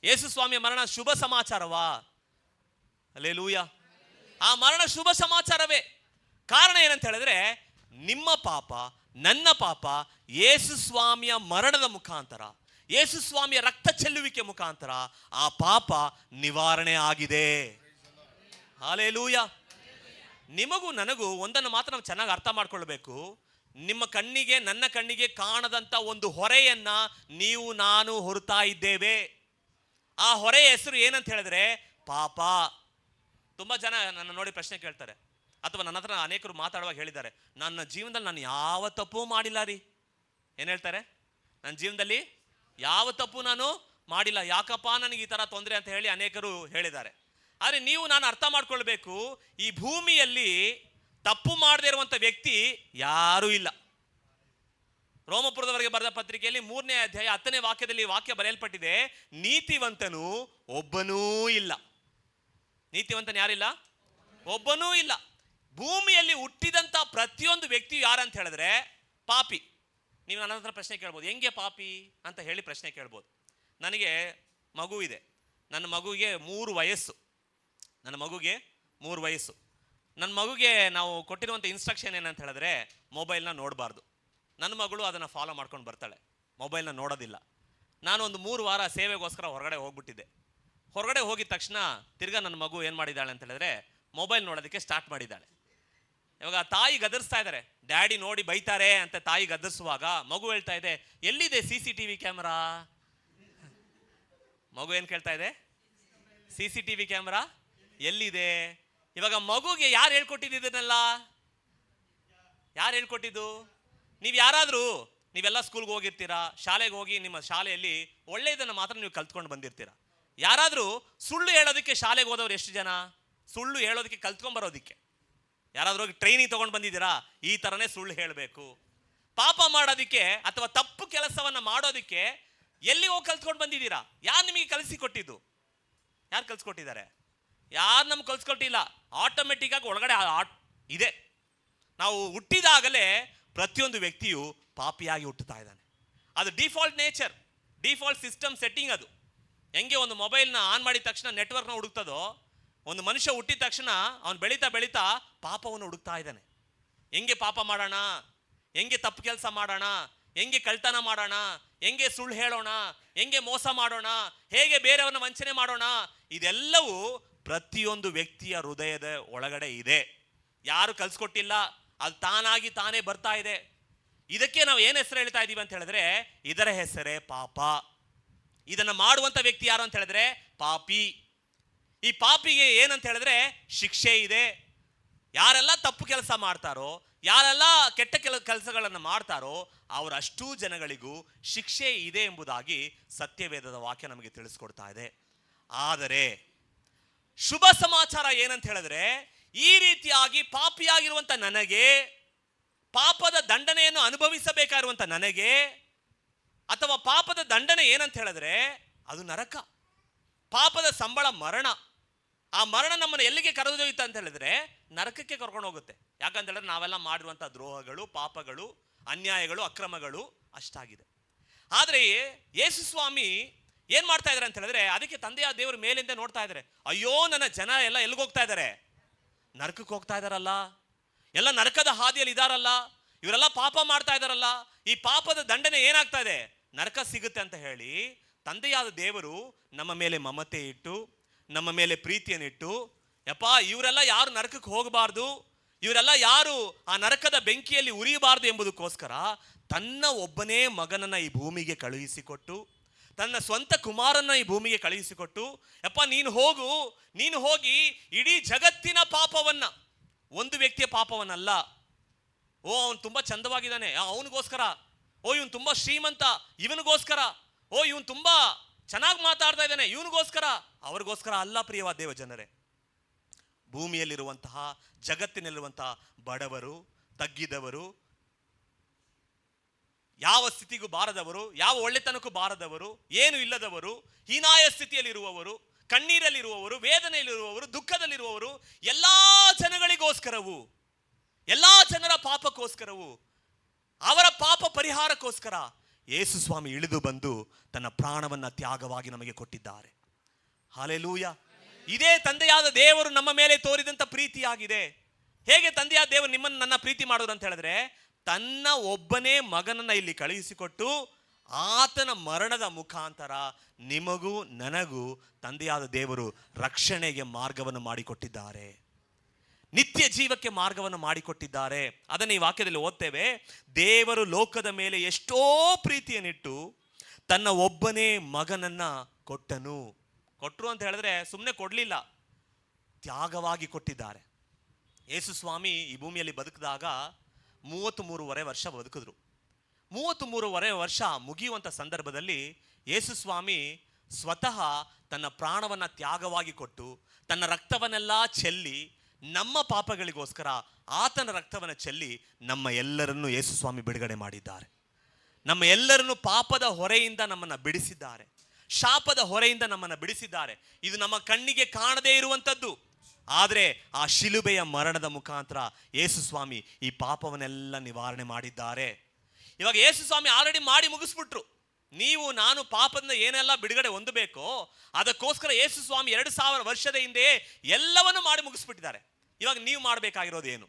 ಯೇಸು ಸ್ವಾಮಿಯ ಮರಣ ಶುಭ ಸಮಾಚಾರವಾ? ಹಲ್ಲೆಲೂಯ. ಆ ಮರಣ ಶುಭ ಸಮಾಚಾರವೇ. ಕಾರಣ ಏನಂತ ಹೇಳಿದ್ರೆ, ನಿಮ್ಮ ಪಾಪ ನನ್ನ ಪಾಪ ಯೇಸು ಸ್ವಾಮಿಯ ಮರಣದ ಮುಖಾಂತರ, ಯೇಸು ಸ್ವಾಮಿಯ ರಕ್ತ ಚೆಲ್ಲುವಿಕೆ ಮುಖಾಂತರ ಆ ಪಾಪ ನಿವಾರಣೆ ಆಗಿದೆ. ಹಲ್ಲೆಲೂಯ. ನಿಮಗೂ ನನಗೂ ಒಂದನ್ನು ಮಾತ್ರ ನಾವು ಚೆನ್ನಾಗಿ ಅರ್ಥ ಮಾಡ್ಕೊಳ್ಬೇಕು. ನಿಮ್ಮ ಕಣ್ಣಿಗೆ ನನ್ನ ಕಣ್ಣಿಗೆ ಕಾಣದಂತ ಒಂದು ಹೊರೆಯನ್ನ ನೀವು ನಾನು ಹೊರುತ್ತಾ ಇದ್ದೇವೆ. ಆ ಹೊರೆಯ ಹೆಸರು ಏನಂತ ಹೇಳಿದ್ರೆ ಪಾಪ. ತುಂಬಾ ಜನ ನನ್ನ ನೋಡಿ ಪ್ರಶ್ನೆ ಕೇಳ್ತಾರೆ, ಅಥವಾ ನನ್ನ ಹತ್ರ ಅನೇಕರು ಮಾತಾಡುವಾಗ ಹೇಳಿದ್ದಾರೆ, ನನ್ನ ಜೀವನದಲ್ಲಿ ನಾನು ಯಾವ ತಪ್ಪು ಮಾಡಿಲ್ಲ ರೀ. ಏನು ಹೇಳ್ತಾರೆ? ನನ್ನ ಜೀವನದಲ್ಲಿ ಯಾವ ತಪ್ಪು ನಾನು ಮಾಡಿಲ್ಲ, ಯಾಕಪ್ಪ ನನಗೆ ಈ ಥರ ತೊಂದರೆ ಅಂತ ಹೇಳಿ ಅನೇಕರು ಹೇಳಿದ್ದಾರೆ. ಆದರೆ ನೀವು ನಾನು ಅರ್ಥ ಮಾಡ್ಕೊಳ್ಬೇಕು, ಈ ಭೂಮಿಯಲ್ಲಿ ತಪ್ಪು ಮಾಡದೇ ಇರುವಂಥ ವ್ಯಕ್ತಿ ಯಾರೂ ಇಲ್ಲ. ರೋಮಪುರದವರೆಗೆ ಬರೆದ ಪತ್ರಿಕೆಯಲ್ಲಿ 3ನೇ ಅಧ್ಯಾಯ 10ನೇ ವಾಕ್ಯದಲ್ಲಿ ವಾಕ್ಯ ಬರೆಯಲ್ಪಟ್ಟಿದೆ, ನೀತಿವಂತನು ಒಬ್ಬನೂ ಇಲ್ಲ. ನೀತಿವಂತನು ಯಾರಿಲ್ಲ? ಒಬ್ಬನೂ ಇಲ್ಲ. ಭೂಮಿಯಲ್ಲಿ ಹುಟ್ಟಿದಂಥ ಪ್ರತಿಯೊಂದು ವ್ಯಕ್ತಿಯು ಯಾರಂತ ಹೇಳಿದ್ರೆ ಪಾಪಿ. ನೀವು ನನ್ನ ಹತ್ರ ಪ್ರಶ್ನೆ ಕೇಳ್ಬೋದು, ಹೆಂಗೆ ಪಾಪಿ ಅಂತ ಹೇಳಿ ಪ್ರಶ್ನೆ ಕೇಳ್ಬೋದು. ನನಗೆ ಮಗು ಇದೆ. ನನ್ನ ಮಗುವಿಗೆ 3 ವಯಸ್ಸು. ನನ್ನ ಮಗುಗೆ ನಾವು ಕೊಟ್ಟಿರುವಂಥ ಇನ್ಸ್ಟ್ರಕ್ಷನ್ ಏನಂತ ಹೇಳಿದ್ರೆ ಮೊಬೈಲ್ನ ನೋಡಬಾರ್ದು. ನನ್ನ ಮಗಳು ಅದನ್ನು ಫಾಲೋ ಮಾಡ್ಕೊಂಡು ಬರ್ತಾಳೆ, ಮೊಬೈಲ್ನ ನೋಡೋದಿಲ್ಲ. ನಾನು ಒಂದು 3 ವಾರ ಸೇವೆಗೋಸ್ಕರ ಹೊರಗಡೆ ಹೋಗ್ಬಿಟ್ಟಿದ್ದೆ. ಹೊರಗಡೆ ಹೋಗಿದ ತಕ್ಷಣ ತಿರ್ಗಾ ನನ್ನ ಮಗು ಏನು ಮಾಡಿದ್ದಾಳೆ ಅಂತ ಹೇಳಿದ್ರೆ ಮೊಬೈಲ್ ನೋಡೋದಕ್ಕೆ ಸ್ಟಾರ್ಟ್ ಮಾಡಿದ್ದಾಳೆ. ಇವಾಗ ತಾಯಿ ಗದರ್ಸ್ತಾ ಇದ್ದಾರೆ, ಡ್ಯಾಡಿ ನೋಡಿ ಬೈತಾರೆ ಅಂತ ತಾಯಿ ಗದರ್ಸುವಾಗ ಮಗು ಹೇಳ್ತಾ ಇದೆ, ಎಲ್ಲಿದೆ CCTV ಕ್ಯಾಮ್ರಾ? ಮಗು ಏನು ಕೇಳ್ತಾ ಇದೆ? CCTV ಕ್ಯಾಮ್ರಾ ಎಲ್ಲಿದೆ? ಇವಾಗ ಮಗುಗೆ ಯಾರು ಹೇಳ್ಕೊಟ್ಟಿದ್ದನ್ನೆಲ್ಲ? ಯಾರು ಹೇಳ್ಕೊಟ್ಟಿದ್ದು? ನೀವೆಲ್ಲ ಸ್ಕೂಲ್ಗೆ ಹೋಗಿರ್ತೀರಾ, ಶಾಲೆಗೆ ಹೋಗಿ ನಿಮ್ಮ ಶಾಲೆಯಲ್ಲಿ ಒಳ್ಳೆಯದನ್ನು ಮಾತ್ರ ನೀವು ಕಲ್ತ್ಕೊಂಡು ಬಂದಿರ್ತೀರಾ. ಯಾರಾದರೂ ಸುಳ್ಳು ಹೇಳೋದಕ್ಕೆ ಶಾಲೆಗೆ ಹೋದವ್ರು ಎಷ್ಟು ಜನ? ಸುಳ್ಳು ಹೇಳೋದಕ್ಕೆ ಕಲ್ತ್ಕೊಂಡ್ಬರೋದಕ್ಕೆ ಯಾರಾದ್ರೂ ಹೋಗಿ ಟ್ರೈನಿಂಗ್ ತೊಗೊಂಡು ಬಂದಿದ್ದೀರಾ? ಈ ಥರನೇ ಸುಳ್ಳು ಹೇಳಬೇಕು. ಪಾಪ ಮಾಡೋದಕ್ಕೆ ಅಥವಾ ತಪ್ಪು ಕೆಲಸವನ್ನ ಮಾಡೋದಕ್ಕೆ ಎಲ್ಲಿ ಹೋಗಿ ಕಲ್ತ್ಕೊಂಡು ಬಂದಿದ್ದೀರಾ? ಯಾರು ನಿಮಗೆ ಕಲಿಸಿಕೊಟ್ಟಿದ್ದು? ಯಾರು ಕಲಿಸ್ಕೊಟ್ಟಿದ್ದಾರೆ? ಯಾರು ನಮ್ಗೆ ಕಲಿಸ್ಕೊಟ್ಟಿಲ್ಲ. ಆಟೋಮೆಟಿಕ್ ಆಗಿ ಒಳಗಡೆ ಇದೆ. ನಾವು ಹುಟ್ಟಿದಾಗಲೇ ಪ್ರತಿಯೊಂದು ವ್ಯಕ್ತಿಯು ಪಾಪಿಯಾಗಿ ಹುಟ್ಟುತ್ತಾ ಇದ್ದಾನೆ. ಅದು default nature, default system setting. ಅದು ಹೆಂಗೆ ಒಂದು ಮೊಬೈಲ್ನ ಆನ್ ಮಾಡಿದ ತಕ್ಷಣ ನೆಟ್ವರ್ಕ್ನ ಹುಡುಕ್ತದೋ, ಒಂದು ಮನುಷ್ಯ ಹುಟ್ಟಿದ ತಕ್ಷಣ ಅವನು ಬೆಳೀತಾ ಬೆಳೀತಾ ಪಾಪವನ್ನು ಹುಡುಕ್ತಾ ಇದ್ದಾನೆ. ಹೆಂಗೆ ಪಾಪ ಮಾಡೋಣ, ಹೆಂಗೆ ತಪ್ಪು ಕೆಲಸ ಮಾಡೋಣ, ಹೆಂಗೆ ಕಳ್ತನ ಮಾಡೋಣ, ಹೆಂಗೆ ಸುಳ್ಳು ಹೇಳೋಣ, ಹೆಂಗೆ ಮೋಸ ಮಾಡೋಣ, ಹೇಗೆ ಬೇರೆಯವ್ರನ್ನ ವಂಚನೆ ಮಾಡೋಣ, ಇದೆಲ್ಲವೂ ಪ್ರತಿಯೊಂದು ವ್ಯಕ್ತಿಯ ಹೃದಯದ ಒಳಗಡೆ ಇದೆ. ಯಾರು ಕಲ್ಸ್ಕೊಟ್ಟಿಲ್ಲ, ಅದು ತಾನಾಗಿ ತಾನೇ ಬರ್ತಾ ಇದೆ. ಇದಕ್ಕೆ ನಾವು ಏನು ಹೆಸರು ಹೇಳ್ತಾ ಇದ್ದೀವಿ ಅಂತ ಹೇಳಿದ್ರೆ ಇದರ ಹೆಸರೇ ಪಾಪ. ಇದನ್ನು ಮಾಡುವಂಥ ವ್ಯಕ್ತಿ ಯಾರು ಅಂತ ಹೇಳಿದ್ರೆ ಪಾಪಿ. ಈ ಪಾಪಿಗೆ ಏನಂತ ಹೇಳಿದ್ರೆ ಶಿಕ್ಷೆ ಇದೆ. ಯಾರೆಲ್ಲ ತಪ್ಪು ಕೆಲಸ ಮಾಡ್ತಾರೋ, ಯಾರೆಲ್ಲ ಕೆಟ್ಟ ಕೆಲಸಗಳನ್ನು ಮಾಡ್ತಾರೋ ಅವರಷ್ಟೂ ಜನಗಳಿಗೂ ಶಿಕ್ಷೆ ಇದೆ ಎಂಬುದಾಗಿ ಸತ್ಯವೇದದ ವಾಕ್ಯ ನಮಗೆ ತಿಳಿಸ್ಕೊಡ್ತಾ ಇದೆ. ಆದರೆ ಶುಭ ಸಮಾಚಾರ ಏನಂತ ಹೇಳಿದ್ರೆ, ಈ ರೀತಿಯಾಗಿ ಪಾಪಿಯಾಗಿರುವಂಥ ನನಗೆ, ಪಾಪದ ದಂಡನೆಯನ್ನು ಅನುಭವಿಸಬೇಕಾಗಿರುವಂಥ ನನಗೆ, ಅಥವಾ ಪಾಪದ ದಂಡನೆ ಏನಂತ ಹೇಳಿದ್ರೆ ಅದು ನರಕ. ಪಾಪದ ಸಂಬಳ ಮರಣ. ಆ ಮರಣ ನಮ್ಮನ್ನು ಎಲ್ಲಿಗೆ ಕರೆದೊಯ್ಯುತ್ತೆ ಅಂತ ಹೇಳಿದ್ರೆ ನರಕಕ್ಕೆ ಕರ್ಕೊಂಡು ಹೋಗುತ್ತೆ. ಯಾಕಂತ ಹೇಳಿದ್ರೆ ನಾವೆಲ್ಲ ಮಾಡಿರುವಂಥ ದ್ರೋಹಗಳು, ಪಾಪಗಳು, ಅನ್ಯಾಯಗಳು, ಅಕ್ರಮಗಳು ಅಷ್ಟಾಗಿದೆ. ಆದರೆ ಯೇಸು ಸ್ವಾಮಿ ಏನ್ ಮಾಡ್ತಾ ಇದ್ದಾರೆ ಅಂತ ಹೇಳಿದ್ರೆ, ಅದಕ್ಕೆ ತಂದೆಯ ದೇವರು ಮೇಲಿಂದ ನೋಡ್ತಾ ಇದ್ದಾರೆ, ಅಯ್ಯೋ ನನ್ನ ಜನ ಎಲ್ಲ ಎಲ್ಲಿಗೆ ಹೋಗ್ತಾ ಇದ್ದಾರೆ? ನರಕಕ್ಕೆ ಹೋಗ್ತಾ ಇದಾರಲ್ಲ, ಎಲ್ಲ ನರಕದ ಹಾದಿಯಲ್ಲಿ ಇದಾರಲ್ಲ, ಇವರೆಲ್ಲ ಪಾಪ ಮಾಡ್ತಾ ಇದಾರಲ್ಲ, ಈ ಪಾಪದ ದಂಡನೆ ಏನಾಗ್ತಾ ಇದೆ? ನರಕ ಸಿಗುತ್ತೆ ಅಂತ ಹೇಳಿ ತಂದೆಯಾದ ದೇವರು ನಮ್ಮ ಮೇಲೆ ಮಮತೆ ಇಟ್ಟು, ನಮ್ಮ ಮೇಲೆ ಪ್ರೀತಿಯನ್ನಿಟ್ಟು, ಯಪ್ಪ ಇವರೆಲ್ಲ ಯಾರು ನರಕಕ್ಕೆ ಹೋಗಬಾರ್ದು, ಇವರೆಲ್ಲ ಯಾರು ಆ ನರಕದ ಬೆಂಕಿಯಲ್ಲಿ ಉರಿಯಬಾರ್ದು ಎಂಬುದಕ್ಕೋಸ್ಕರ ತನ್ನ ಒಬ್ಬನೇ ಮಗನನ್ನ ಈ ಭೂಮಿಗೆ ಕಳುಹಿಸಿಕೊಟ್ಟು, ತನ್ನ ಸ್ವಂತ ಕುಮಾರನ್ನ ಈ ಭೂಮಿಗೆ ಕಳುಹಿಸಿಕೊಟ್ಟು, ಯಪ್ಪ ನೀನು ಹೋಗಿ ಇಡೀ ಜಗತ್ತಿನ ಪಾಪವನ್ನ, ಒಂದು ವ್ಯಕ್ತಿಯ ಪಾಪವನ್ನಲ್ಲ, ಓ ಅವನು ತುಂಬಾ ಚಂದವಾಗಿದ್ದಾನೆ ಅವನಿಗೋಸ್ಕರ, ಓ ಇವನು ತುಂಬಾ ಶ್ರೀಮಂತ ಇವನಿಗೋಸ್ಕರ, ಓ ಇವನು ತುಂಬಾ ಚೆನ್ನಾಗಿ ಮಾತಾಡ್ತಾ ಇದ್ದಾನೆ ಇವನಿಗೋಸ್ಕರ, ಅವ್ರಿಗೋಸ್ಕರ ಅಲ್ಲ ಪ್ರಿಯವಾದ ದೇವ ಜನರೇ. ಭೂಮಿಯಲ್ಲಿರುವಂತಹ, ಜಗತ್ತಿನಲ್ಲಿರುವಂತಹ ಬಡವರು, ತಗ್ಗಿದವರು, ಯಾವ ಸ್ಥಿತಿಗೂ ಬಾರದವರು, ಯಾವ ಒಳ್ಳೆತನಕ್ಕೂ ಬಾರದವರು, ಏನು ಇಲ್ಲದವರು, ಹೀನಾಯ ಸ್ಥಿತಿಯಲ್ಲಿರುವವರು, ಕಣ್ಣೀರಲ್ಲಿರುವವರು, ವೇದನೆಯಲ್ಲಿರುವವರು, ದುಃಖದಲ್ಲಿರುವವರು, ಎಲ್ಲಾ ಜನಗಳಿಗೋಸ್ಕರವು, ಎಲ್ಲಾ ಜನರ ಪಾಪಕ್ಕೋಸ್ಕರವು, ಅವರ ಪಾಪ ಪರಿಹಾರಕ್ಕೋಸ್ಕರ ಯೇಸು ಸ್ವಾಮಿ ಇಳಿದು ಬಂದು ತನ್ನ ಪ್ರಾಣವನ್ನ ತ್ಯಾಗವಾಗಿ ನಮಗೆ ಕೊಟ್ಟಿದ್ದಾರೆ. ಹಲ್ಲೆಲೂಯ. ಇದೇ ತಂದೆಯಾದ ದೇವರು ನಮ್ಮ ಮೇಲೆ ತೋರಿದಂತ ಪ್ರೀತಿಯಾಗಿದೆ. ಹೇಗೆ ತಂದೆಯಾದ ದೇವರು ನಿಮ್ಮನ್ನು ನನ್ನ ಪ್ರೀತಿ ಮಾಡೋದು ಅಂತ ಹೇಳಿದ್ರೆ, ತನ್ನ ಒಬ್ಬನೇ ಮಗನನ್ನ ಇಲ್ಲಿ ಕಳುಹಿಸಿಕೊಟ್ಟು ಆತನ ಮರಣದ ಮುಖಾಂತರ ನಿಮಗೂ ನನಗೂ ತಂದೆಯಾದ ದೇವರು ರಕ್ಷಣೆಗೆ ಮಾರ್ಗವನ್ನು ಮಾಡಿಕೊಟ್ಟಿದ್ದಾರೆ. ನಿತ್ಯ ಜೀವಕ್ಕೆ ಮಾರ್ಗವನ್ನು ಮಾಡಿಕೊಟ್ಟಿದ್ದಾರೆ. ಅದನ್ನು ಈ ವಾಕ್ಯದಲ್ಲಿ ಓದ್ತೇವೆ. ದೇವರು ಲೋಕದ ಮೇಲೆ ಎಷ್ಟೋ ಪ್ರೀತಿಯನ್ನಿಟ್ಟು ತನ್ನ ಒಬ್ಬನೇ ಮಗನನ್ನ ಕೊಟ್ಟನು. ಕೊಟ್ಟರು ಅಂತ ಹೇಳಿದ್ರೆ ಸುಮ್ಮನೆ ಕೊಡಲಿಲ್ಲ, ತ್ಯಾಗವಾಗಿ ಕೊಟ್ಟಿದ್ದಾರೆ. ಯೇಸು ಸ್ವಾಮಿ ಈ ಭೂಮಿಯಲ್ಲಿ ಬದುಕಿದಾಗ 33.5 ವರ್ಷ ಬದುಕಿದ್ರು. 33.5 ವರ್ಷ ಮುಗಿಯುವಂಥ ಸಂದರ್ಭದಲ್ಲಿ ಯೇಸು ಸ್ವಾಮಿ ಸ್ವತಃ ತನ್ನ ಪ್ರಾಣವನ್ನು ತ್ಯಾಗವಾಗಿ ಕೊಟ್ಟು ತನ್ನ ರಕ್ತವನ್ನೆಲ್ಲ ಚೆಲ್ಲಿ ನಮ್ಮ ಪಾಪಗಳಿಗೋಸ್ಕರ ಆತನ ರಕ್ತವನ್ನು ಚೆಲ್ಲಿ ನಮ್ಮ ಎಲ್ಲರನ್ನು ಯೇಸು ಸ್ವಾಮಿ ಬಿಡುಗಡೆ ಮಾಡಿದ್ದಾರೆ. ನಮ್ಮ ಎಲ್ಲರನ್ನು ಪಾಪದ ಹೊರೆಯಿಂದ ನಮ್ಮನ್ನು ಬಿಡಿಸಿದ್ದಾರೆ, ಶಾಪದ ಹೊರೆಯಿಂದ ನಮ್ಮನ್ನು ಬಿಡಿಸಿದ್ದಾರೆ. ಇದು ನಮ್ಮ ಕಣ್ಣಿಗೆ ಕಾಣದೇ ಇರುವಂಥದ್ದು, ಆದರೆ ಆ ಶಿಲುಬೆಯ ಮರಣದ ಮುಖಾಂತರ ಯೇಸು ಸ್ವಾಮಿ ಈ ಪಾಪವನ್ನೆಲ್ಲ ನಿವಾರಣೆ ಮಾಡಿದ್ದಾರೆ. ಇವಾಗ ಯೇಸು ಸ್ವಾಮಿ ಆಲ್ರೆಡಿ ಮಾಡಿ ಮುಗಿಸ್ಬಿಟ್ರು. ನೀವು ನಾನು ಪಾಪದಿಂದ ಏನೆಲ್ಲ ಬಿಡುಗಡೆ ಹೊಂದಬೇಕೋ ಅದಕ್ಕೋಸ್ಕರ ಯೇಸು ಸ್ವಾಮಿ 2000 ವರ್ಷದ ಹಿಂದೆ ಎಲ್ಲವನ್ನು ಮಾಡಿ ಮುಗಿಸ್ಬಿಟ್ಟಿದ್ದಾರೆ. ಇವಾಗ ನೀವು ಮಾಡಬೇಕಾಗಿರೋದು ಏನು?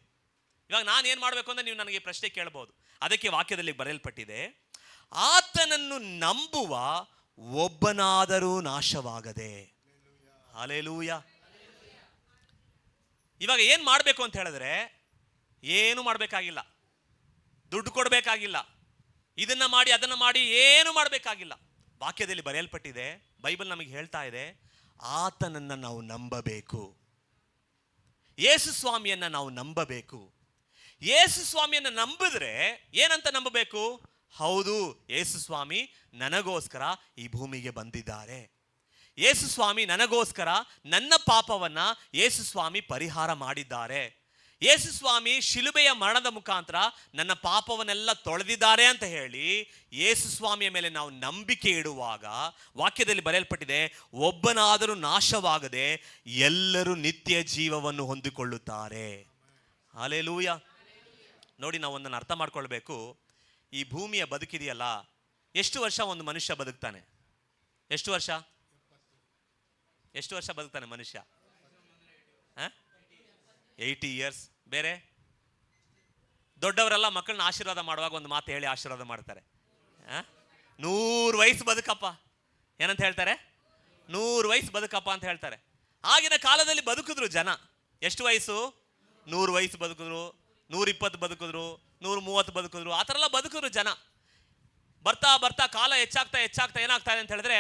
ಇವಾಗ ನಾನು ಏನು ಮಾಡಬೇಕು ಅಂತ ನೀವು ನನಗೆ ಪ್ರಶ್ನೆ ಕೇಳಬಹುದು. ಅದಕ್ಕೆ ವಾಕ್ಯದಲ್ಲಿ ಬರೆಯಲ್ಪಟ್ಟಿದೆ, ಆತನನ್ನು ನಂಬುವ ಒಬ್ಬನಾದರೂ ನಾಶವಾಗದೆ. ಹಲ್ಲೆಲೂಯಾ. ಇವಾಗ ಏನು ಮಾಡಬೇಕು ಅಂತ ಹೇಳಿದ್ರೆ ಏನು ಮಾಡಬೇಕಾಗಿಲ್ಲ, ದುಡ್ಡು ಕೊಡಬೇಕಾಗಿಲ್ಲ, ಇದನ್ನ ಮಾಡಿ ಅದನ್ನು ಮಾಡಿ ಏನು ಮಾಡಬೇಕಾಗಿಲ್ಲ. ವಾಕ್ಯದಲ್ಲಿ ಬರೆಯಲ್ಪಟ್ಟಿದೆ, ಬೈಬಲ್ ನಮಗೆ ಹೇಳ್ತಾ ಇದೆ, ಆತನನ್ನು ನಾವು ನಂಬಬೇಕು, ಯೇಸು ಸ್ವಾಮಿಯನ್ನ ನಾವು ನಂಬಬೇಕು. ಯೇಸು ಸ್ವಾಮಿಯನ್ನು ನಂಬಿದ್ರೆ ಏನಂತ ನಂಬಬೇಕು? ಹೌದು, ಯೇಸು ಸ್ವಾಮಿ ನನಗೋಸ್ಕರ ಈ ಭೂಮಿಗೆ ಬಂದಿದ್ದಾರೆ, ಯೇಸು ಸ್ವಾಮಿ ನನಗೋಸ್ಕರ ನನ್ನ ಪಾಪವನ್ನ ಯೇಸು ಸ್ವಾಮಿ ಪರಿಹಾರ ಮಾಡಿದ್ದಾರೆ, ಯೇಸು ಸ್ವಾಮಿ ಶಿಲುಬೆಯ ಮರಣದ ಮುಖಾಂತರ ನನ್ನ ಪಾಪವನ್ನೆಲ್ಲ ತೊಳೆದಿದ್ದಾರೆ ಅಂತ ಹೇಳಿ ಯೇಸು ಸ್ವಾಮಿಯ ಮೇಲೆ ನಾವು ನಂಬಿಕೆ ಇಡುವಾಗ ವಾಕ್ಯದಲ್ಲಿ ಬರೆಯಲ್ಪಟ್ಟಿದೆ, ಒಬ್ಬನಾದರೂ ನಾಶವಾಗದೆ ಎಲ್ಲರೂ ನಿತ್ಯ ಜೀವವನ್ನು ಹೊಂದಿಕೊಳ್ಳುತ್ತಾರೆ. ಹಲ್ಲೆಲೂಯಾ. ನೋಡಿ, ನಾವು ಒಂದನ್ನು ಅರ್ಥ ಮಾಡ್ಕೊಳ್ಬೇಕು. ಈ ಭೂಮಿಯ ಬದುಕಿದೆಯಲ್ಲ, ಎಷ್ಟು ವರ್ಷ ಒಂದು ಮನುಷ್ಯ ಬದುಕ್ತಾನೆ? ಎಷ್ಟು ವರ್ಷ ಬದುಕ್ತಾನೆ ಮನುಷ್ಯ? 80 years. ಬೇರೆ ದೊಡ್ಡವರೆಲ್ಲ ಮಕ್ಕಳನ್ನ ಆಶೀರ್ವಾದ ಮಾಡುವಾಗ ಒಂದು ಮಾತು ಹೇಳಿ ಆಶೀರ್ವಾದ ಮಾಡ್ತಾರೆ, 100 ವಯಸ್ಸು ಬದುಕಪ್ಪ. ಏನಂತ ಹೇಳ್ತಾರೆ? 100 ವಯಸ್ಸು ಬದುಕಪ್ಪ ಅಂತ ಹೇಳ್ತಾರೆ. ಆಗಿನ ಕಾಲದಲ್ಲಿ ಬದುಕಿದ್ರು ಜನ. ಎಷ್ಟು ವಯಸ್ಸು? 100 ವಯಸ್ಸು ಬದುಕಿದ್ರು, 120 ಬದುಕಿದ್ರು, 130 ಬದುಕಿದ್ರು, ಆ ಥರ ಎಲ್ಲ ಬದುಕಿದ್ರು ಜನ. ಬರ್ತಾ ಬರ್ತಾ ಕಾಲ ಹೆಚ್ಚಾಗ್ತಾ ಏನಾಗ್ತಾ ಇದೆ ಅಂತ ಹೇಳಿದ್ರೆ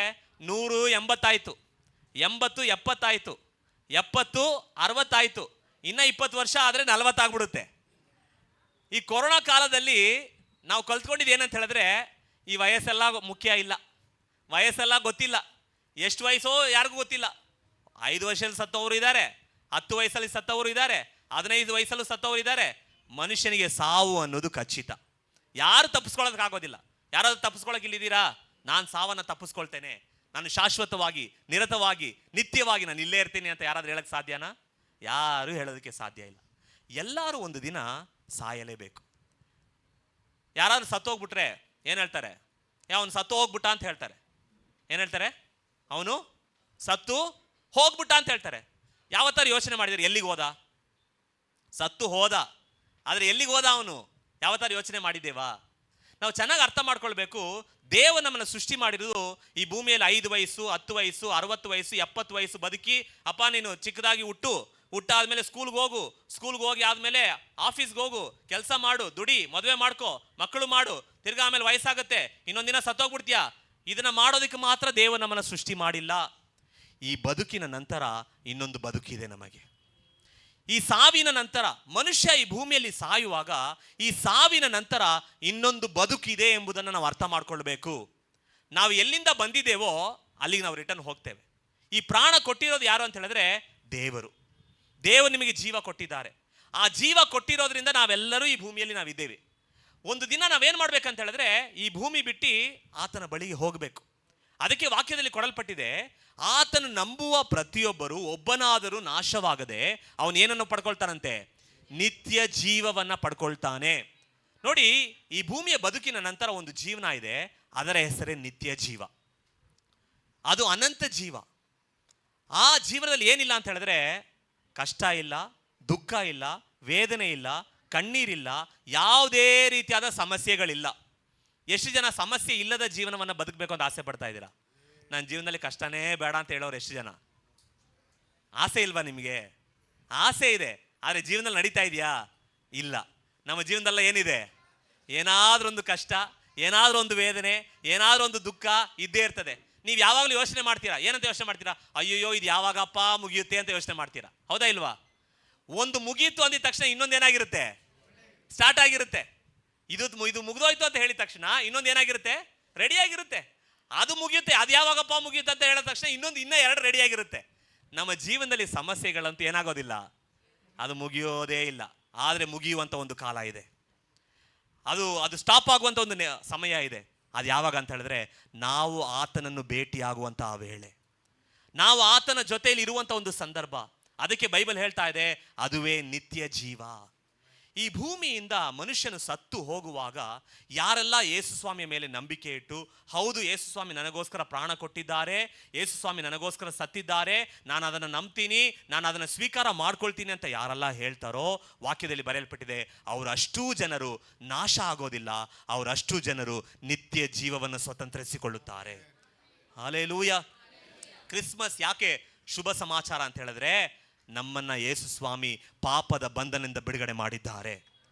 180 ಆಯಿತು, 80 70 ಆಯಿತು, 70 60 ಆಯಿತು, ಇನ್ನು 20 ವರ್ಷ ಆದರೆ 40 ಆಗ್ಬಿಡುತ್ತೆ. ಈ ಕೊರೋನಾ ಕಾಲದಲ್ಲಿ ನಾವು ಕಲ್ತ್ಕೊಂಡಿದ್ದು ಏನಂತ ಹೇಳಿದ್ರೆ, ಈ ವಯಸ್ಸೆಲ್ಲ ಮುಖ್ಯ ಇಲ್ಲ, ವಯಸ್ಸೆಲ್ಲ ಗೊತ್ತಿಲ್ಲ, ಎಷ್ಟು ವಯಸ್ಸೋ ಯಾರಿಗೂ ಗೊತ್ತಿಲ್ಲ. 5 ವರ್ಷದಲ್ಲಿ ಸತ್ತವರು ಇದ್ದಾರೆ, 10 ವಯಸ್ಸಲ್ಲಿ ಸತ್ತವರು ಇದ್ದಾರೆ, 15 ವಯಸ್ಸಲ್ಲೂ ಸತ್ತವರು ಇದ್ದಾರೆ. ಮನುಷ್ಯನಿಗೆ ಸಾವು ಅನ್ನೋದು ಖಚಿತ, ಯಾರು ತಪ್ಪಿಸ್ಕೊಳ್ಳೋದಕ್ಕಾಗೋದಿಲ್ಲ. ಯಾರಾದ್ರೂ ತಪ್ಪಿಸ್ಕೊಳ್ಳೋಕೆ ಇಲ್ಲಿದ್ದೀರಾ? ನಾನು ಸಾವನ್ನು ತಪ್ಪಿಸ್ಕೊಳ್ತೇನೆ, ನಾನು ಶಾಶ್ವತವಾಗಿ ನಿರತವಾಗಿ ನಿತ್ಯವಾಗಿ ನಾನು ಇಲ್ಲೇ ಇರ್ತೀನಿ ಅಂತ ಯಾರಾದ್ರೂ ಹೇಳಕ್ಕೆ ಸಾಧ್ಯನಾ? ಯಾರು ಹೇಳೋದಕ್ಕೆ ಸಾಧ್ಯ ಇಲ್ಲ. ಎಲ್ಲರೂ ಒಂದು ದಿನ ಸಾಯಲೇಬೇಕು. ಯಾರಾದ್ರೂ ಸತ್ತು ಹೋಗ್ಬಿಟ್ರೆ ಏನು ಹೇಳ್ತಾರೆ? ಅವನು ಸತ್ತು ಹೋಗ್ಬಿಟ್ಟ ಅಂತ ಹೇಳ್ತಾರೆ. ಏನು ಹೇಳ್ತಾರೆ? ಅವನು ಸತ್ತು ಹೋಗ್ಬಿಟ್ಟ ಅಂತ ಹೇಳ್ತಾರೆ. ಯಾವತ್ತಾರು ಯೋಚನೆ ಮಾಡಿದರೆ ಎಲ್ಲಿಗೆ ಹೋದ? ಸತ್ತು ಹೋದ, ಆದರೆ ಎಲ್ಲಿಗೆ ಹೋದ ಅವನು? ಯಾವತ್ತಾರು ಯೋಚನೆ ಮಾಡಿದ್ದೇವಾ? ನಾವು ಚೆನ್ನಾಗಿ ಅರ್ಥ ಮಾಡ್ಕೊಳ್ಬೇಕು. ದೇವರು ನಮ್ಮನ್ನು ಸೃಷ್ಟಿ ಮಾಡಿರೋದು ಈ ಭೂಮಿಯಲ್ಲಿ 5 ವಯಸ್ಸು 10 ವಯಸ್ಸು 60 ವಯಸ್ಸು 70 ವಯಸ್ಸು ಬದುಕಿ, ಅಪ್ಪ ನೀನು ಚಿಕ್ಕದಾಗಿ ಹುಟ್ಟಾದ್ಮೇಲೆ ಸ್ಕೂಲ್ಗೆ ಹೋಗಿ ಆದಮೇಲೆ ಆಫೀಸ್ಗೆ ಹೋಗು, ಕೆಲಸ ಮಾಡು, ದುಡಿ, ಮದುವೆ ಮಾಡ್ಕೊ, ಮಕ್ಕಳು ಮಾಡು, ತಿರ್ಗಾ ಆಮೇಲೆ ವಯಸ್ಸಾಗುತ್ತೆ, ಇನ್ನೊಂದಿನ ಸತ್ತೋಗ್ಬಿಡ್ತೀಯಾ. ಇದನ್ನು ಮಾಡೋದಕ್ಕೆ ಮಾತ್ರ ದೇವರು ನಮ್ಮನ್ನು ಸೃಷ್ಟಿ ಮಾಡಿಲ್ಲ. ಈ ಬದುಕಿನ ನಂತರ ಇನ್ನೊಂದು ಬದುಕಿದೆ ನಮಗೆ. ಈ ಸಾವಿನ ನಂತರ ಮನುಷ್ಯ ಈ ಭೂಮಿಯಲ್ಲಿ ಸಾಯುವಾಗ ಈ ಸಾವಿನ ನಂತರ ಇನ್ನೊಂದು ಬದುಕಿದೆ ಎಂಬುದನ್ನು ನಾವು ಅರ್ಥ ಮಾಡ್ಕೊಳ್ಬೇಕು. ನಾವು ಎಲ್ಲಿಂದ ಬಂದಿದ್ದೇವೋ ಅಲ್ಲಿಗೆ ನಾವು ರಿಟರ್ನ್ ಹೋಗ್ತೇವೆ. ಈ ಪ್ರಾಣ ಕೊಟ್ಟಿರೋದು ಯಾರು ಅಂತ ಹೇಳಿದ್ರೆ ದೇವರು ನಿಮಗೆ ಜೀವ ಕೊಟ್ಟಿದ್ದಾರೆ. ಆ ಜೀವ ಕೊಟ್ಟಿರೋದ್ರಿಂದ ನಾವೆಲ್ಲರೂ ಈ ಭೂಮಿಯಲ್ಲಿ ನಾವಿದ್ದೇವೆ. ಒಂದು ದಿನ ನಾವೇನು ಮಾಡ್ಬೇಕಂತ ಹೇಳಿದ್ರೆ ಈ ಭೂಮಿ ಬಿಟ್ಟು ಆತನ ಬಳಿಗೆ ಹೋಗಬೇಕು. ಅದಕ್ಕೆ ವಾಕ್ಯದಲ್ಲಿ ಕೊಡಲ್ಪಟ್ಟಿದೆ, ಆತನು ನಂಬುವ ಪ್ರತಿಯೊಬ್ಬರು ಒಬ್ಬನಾದರೂ ನಾಶವಾಗದೆ ಅವನು ಏನನ್ನು ಪಡ್ಕೊಳ್ತಾನಂತೆ? ನಿತ್ಯ ಜೀವವನ್ನ ಪಡ್ಕೊಳ್ತಾನೆ. ನೋಡಿ, ಈ ಭೂಮಿಯ ಬದುಕಿನ ನಂತರ ಒಂದು ಜೀವನ ಇದೆ, ಅದರ ಹೆಸರೇ ನಿತ್ಯ ಜೀವ. ಅದು ಅನಂತ ಜೀವ. ಆ ಜೀವನದಲ್ಲಿ ಏನಿಲ್ಲ ಅಂತ ಹೇಳಿದ್ರೆ ಕಷ್ಟ ಇಲ್ಲ, ದುಃಖ ಇಲ್ಲ, ವೇದನೆ ಇಲ್ಲ, ಕಣ್ಣೀರಿಲ್ಲ, ಯಾವುದೇ ರೀತಿಯಾದ ಸಮಸ್ಯೆಗಳಿಲ್ಲ. ಎಷ್ಟು ಜನ ಸಮಸ್ಯೆ ಇಲ್ಲದ ಜೀವನವನ್ನು ಬದುಕಬೇಕು ಅಂತ ಆಸೆ ಪಡ್ತಾ ಇದ್ದೀರಾ? ನನ್ನ ಜೀವನದಲ್ಲಿ ಕಷ್ಟನೇ ಬೇಡ ಅಂತ ಹೇಳೋರು ಎಷ್ಟು ಜನ? ಆಸೆ ಇಲ್ವಾ ನಿಮಗೆ? ಆಸೆ ಇದೆ, ಆದರೆ ಜೀವನದಲ್ಲಿ ನಡೀತಾ ಇದೆಯಾ? ಇಲ್ಲ. ನಮ್ಮ ಜೀವನದಲ್ಲ ಏನಿದೆ? ಏನಾದರೂ ಒಂದು ಕಷ್ಟ, ಏನಾದರೂ ಒಂದು ವೇದನೆ, ಏನಾದರೂ ಒಂದು ದುಃಖ ಇದ್ದೇ ಇರ್ತದೆ. ನೀವು ಯಾವಾಗಲೂ ಯೋಚನೆ ಮಾಡ್ತೀರಾ. ಏನಂತ ಯೋಚನೆ ಮಾಡ್ತೀರಾ? ಅಯ್ಯೋ ಇದು ಯಾವಾಗಪ್ಪ ಮುಗಿಯುತ್ತೆ ಅಂತ ಯೋಚನೆ ಮಾಡ್ತೀರಾ, ಹೌದಾ ಇಲ್ವಾ? ಒಂದು ಮುಗಿಯಿತು ಅಂದಿದ ತಕ್ಷಣ ಇನ್ನೊಂದು ಏನಾಗಿರುತ್ತೆ? ಸ್ಟಾರ್ಟ್ ಆಗಿರುತ್ತೆ. ಇದು ಮುಗಿದೋಯ್ತು ಅಂತ ಹೇಳಿದ ತಕ್ಷಣ ಇನ್ನೊಂದು ಏನಾಗಿರುತ್ತೆ? ರೆಡಿಯಾಗಿರುತ್ತೆ. ಅದು ಮುಗಿಯುತ್ತೆ. ಅದು ಯಾವಾಗಪ್ಪ ಮುಗಿಯುತ್ತೆ ಅಂತ ಹೇಳಿದ ತಕ್ಷಣ ಇನ್ನೂ ಎರಡು ರೆಡಿಯಾಗಿರುತ್ತೆ. ನಮ್ಮ ಜೀವನದಲ್ಲಿ ಸಮಸ್ಯೆಗಳಂತೂ ಏನಾಗೋದಿಲ್ಲ, ಅದು ಮುಗಿಯೋದೇ ಇಲ್ಲ. ಆದರೆ ಮುಗಿಯುವಂಥ ಒಂದು ಕಾಲ ಇದೆ, ಅದು ಸ್ಟಾಪ್ ಆಗುವಂಥ ಒಂದು ಸಮಯ ಇದೆ. ಅದು ಯಾವಾಗ ಅಂತ ಹೇಳಿದ್ರೆ, ನಾವು ಆತನನ್ನು ಭೇಟಿಯಾಗುವಂಥ ವೇಳೆ, ನಾವು ಆತನ ಜೊತೆಯಲ್ಲಿ ಇರುವಂಥ ಒಂದು ಸಂದರ್ಭ. ಅದಕ್ಕೆ ಬೈಬಲ್ ಹೇಳ್ತಾ ಇದೆ, ಅದುವೇ ನಿತ್ಯ ಜೀವ. ಈ ಭೂಮಿಯಿಂದ ಮನುಷ್ಯನು ಸತ್ತು ಹೋಗುವಾಗ ಯಾರೆಲ್ಲ ಯೇಸು ಸ್ವಾಮಿಯ ಮೇಲೆ ನಂಬಿಕೆ ಇಟ್ಟು, ಹೌದು ಯೇಸು ಸ್ವಾಮಿ ನನಗೋಸ್ಕರ ಪ್ರಾಣ ಕೊಟ್ಟಿದ್ದಾರೆ, ಯೇಸು ಸ್ವಾಮಿ ನನಗೋಸ್ಕರ ಸತ್ತಿದ್ದಾರೆ, ನಾನು ಅದನ್ನು ನಂಬ್ತೀನಿ, ನಾನು ಅದನ್ನು ಸ್ವೀಕಾರ ಮಾಡ್ಕೊಳ್ತೀನಿ ಅಂತ ಯಾರೆಲ್ಲ ಹೇಳ್ತಾರೋ, ವಾಕ್ಯದಲ್ಲಿ ಬರೆಯಲ್ಪಟ್ಟಿದೆ, ಅವರಷ್ಟೂ ಜನರು ನಾಶ ಆಗೋದಿಲ್ಲ, ಅವರಷ್ಟೂ ಜನರು ನಿತ್ಯ ಜೀವವನ್ನು ಸ್ವತಂತ್ರಿಸಿಕೊಳ್ಳುತ್ತಾರೆ. ಹಲ್ಲೆಲೂಯಾ. ಕ್ರಿಸ್ಮಸ್ ಯಾಕೆ ಶುಭ ಸಮಾಚಾರ ಅಂತ ಹೇಳಿದ್ರೆ, ನಮ್ಮನ್ನ ಯೇಸು ಸ್ವಾಮಿ ಪಾಪದ ಬಂಧನದಿಂದ ಬಿಡುಗಡೆ ಮಾಡಿದ್ದಾರೆ.